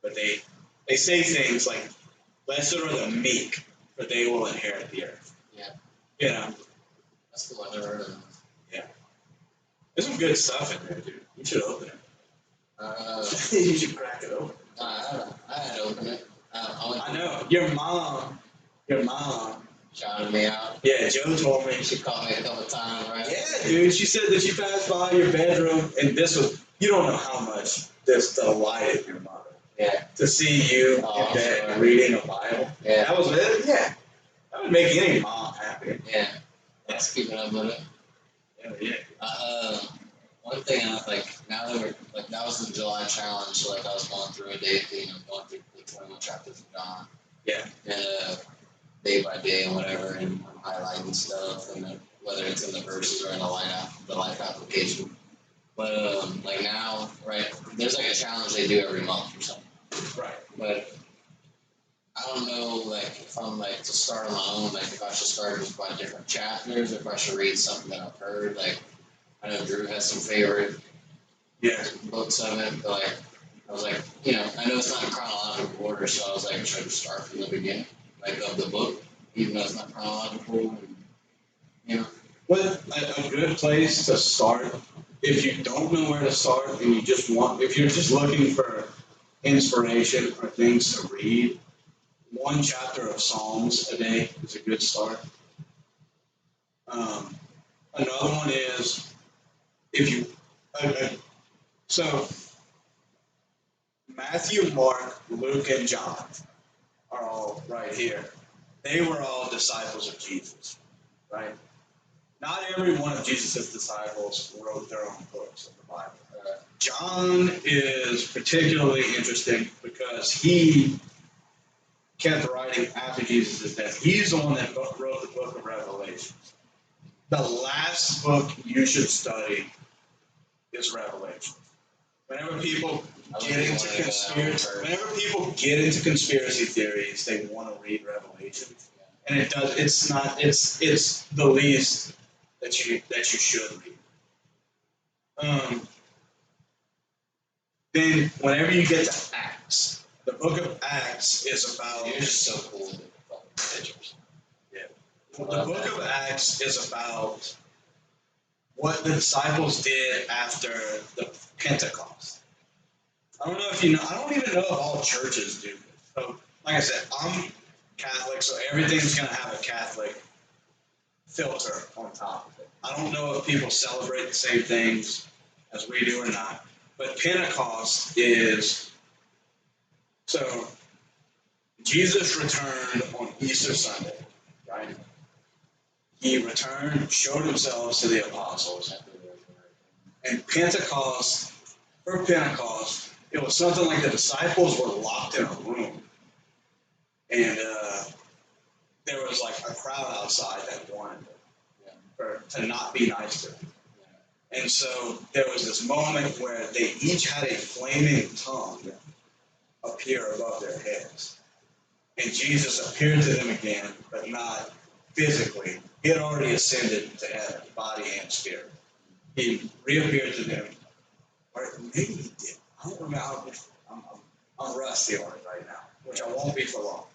But they say things like, blessed are the meek, for they will inherit the earth. Yeah. That's cool. I never heard of them. Yeah. There's some good stuff in there, dude. You should open it. You should crack it open. I had to open it. I know. Your mom shouted me out. Yeah, Joe told me. She called me a couple times, right? Yeah, dude. She said that she passed by your bedroom, and you don't know how much this delighted your mother. Yeah. To see you in bed reading a Bible. Yeah. That was it? Yeah. That would make any mom happy. Yeah. That's keeping up with it. Yeah. One thing, now that that was the July challenge, so I was going through a day thing, going through the 21 chapters of John. Yeah. And day by day and whatever, and I'm highlighting stuff, and whether it's in the verses or in the life application. But now, right, there's a challenge they do every month or something. Right. But I don't know, if I'm to start on my own, if I should start just by different chapters, or if I should read something that I've heard. I know Drew has some favorite books of it, but I was I know it's not in chronological order, so I was should I start from the beginning, of the book, even though it's not chronological, But a good place to start, if you don't know where to start and if you're just looking for inspiration or things to read, 1 chapter of Psalms a day is a good start. Another one is so Matthew, Mark, Luke, and John are all right here. They were all disciples of Jesus, right? Not every one of Jesus' disciples wrote their own books of the Bible. John is particularly interesting because he kept writing after Jesus' death. He's the one that wrote the book of Revelation. The last book you should study is Revelation. Whenever people get into conspiracy theories, they want to read Revelation, and it's the least that you should read. Then whenever you get to Acts, the book of Acts is about. You're just so cool with the pictures. Yeah. The book of Acts is about what the disciples did after the Pentecost. I don't know if you know. I don't even know if all churches do this. So, like I said, I'm Catholic, so everything's going to have a Catholic filter on top of it. I don't know if people celebrate the same things as we do or not. But Pentecost is, so Jesus returned on Easter Sunday, right? He returned, showed himself to the apostles. And for Pentecost, it was something like the disciples were locked in a room. And there was a crowd outside that wanted to not be nice to them. And so there was this moment where they each had a flaming tongue appear above their heads. And Jesus appeared to them again, but not physically. He had already ascended to heaven, body and spirit. He reappeared to them. Or maybe he did. I don't remember. I'm rusty on it right now, which I won't be for long.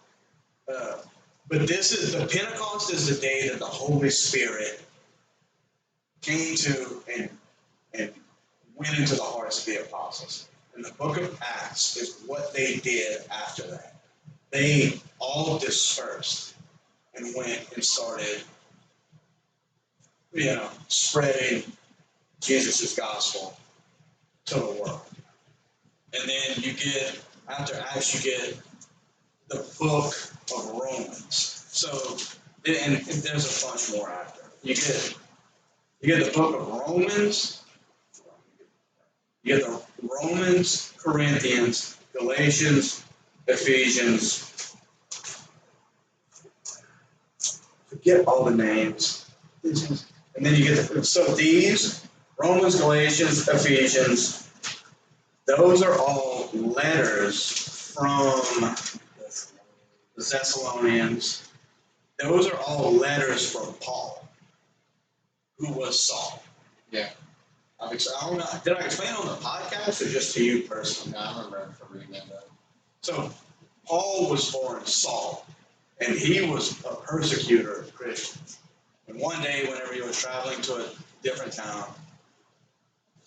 But the Pentecost is the day that the Holy Spirit came to and went into the hearts of the apostles. And the book of Acts is what they did after that. They all dispersed and went and started, spreading Jesus' gospel to the world. And then after Acts, you get the book of Romans. So, and there's a bunch more after. You get the book of Romans. You get the Romans, Corinthians, Galatians, Ephesians. Forget all the names. And then you get these Romans, Galatians, Ephesians. Those are all letters from the Thessalonians. Those are all letters from Paul, who was Saul. Yeah. I don't know. Did I explain it on the podcast or just to you personally? No, I remember from reading that. So, Paul was born Saul, and he was a persecutor of Christians. And one day, whenever he was traveling to a different town,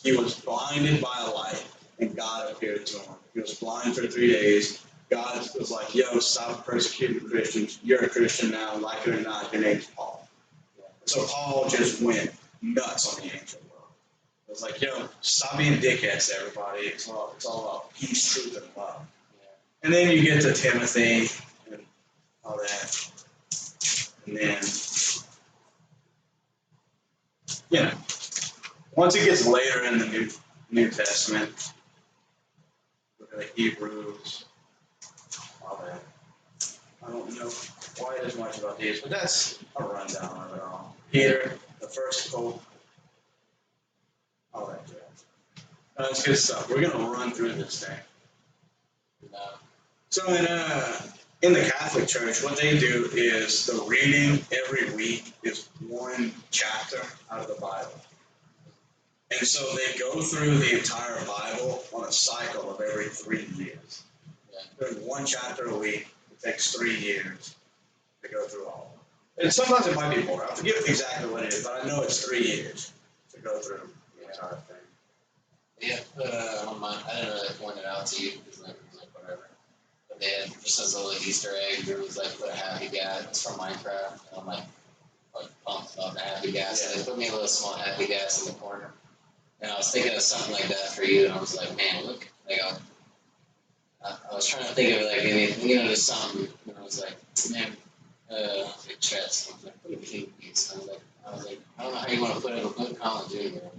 he was blinded by a light, and God appeared to him. He was blind for 3 days. God was like, yo, stop persecuting Christians. You're a Christian now, like it or not, your name's Paul. So Paul just went nuts on the ancient world. It was like, yo, stop being dickheads to everybody. It's all about peace, truth, and love. And then you get to Timothy and all that. And then, once it gets later in the New Testament, look at the Hebrews, all that. I don't know quite as much about these, but that's a rundown of it all. Peter, the first pope, all that jazz. That's good stuff. We're gonna run through this thing. So in the Catholic Church, what they do is the reading every week is one chapter out of the Bible. And so they go through the entire Bible on a cycle of every 3 years. Doing one chapter a week. It takes 3 years to go through all of them. And sometimes it might be more. I forget exactly what it is, but I know it's 3 years to go through the entire thing. Yeah, I didn't really point it out to you because it was like whatever. But they had just as a little Easter egg. There was like put a happy gas. It's from Minecraft. And I'm like pumped about the happy gas. Yeah. And they put me a little small happy gas in the corner. And I was thinking of something like that for you. And I was like, man, look, like I was trying to think of like anything, just something. And I was like, man, like chess. I was like, put a king piece. I was like, I don't know how you want to put it, but put Colin Jr. in there.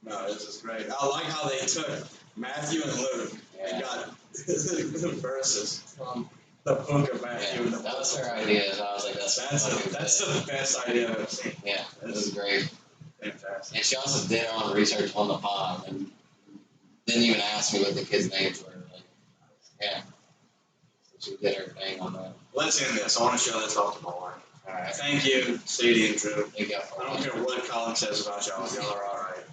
No, this is great. I like how they took Matthew and Luke and got the verses from the book of Matthew. Yeah, that was her idea. I was like, that's the best idea I've ever seen. Yeah, this is great. Fantastic. And she also did her own research on the pod and didn't even ask me what the kids' names were. Like, yeah. So she did her thing on that. Let's end this. I want to show this off to my wife. All right. Thank you, Sadie and Drew. Thank you. I don't care what Colin says about y'all. Y'all are all right.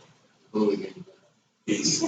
Hooligan. Peace.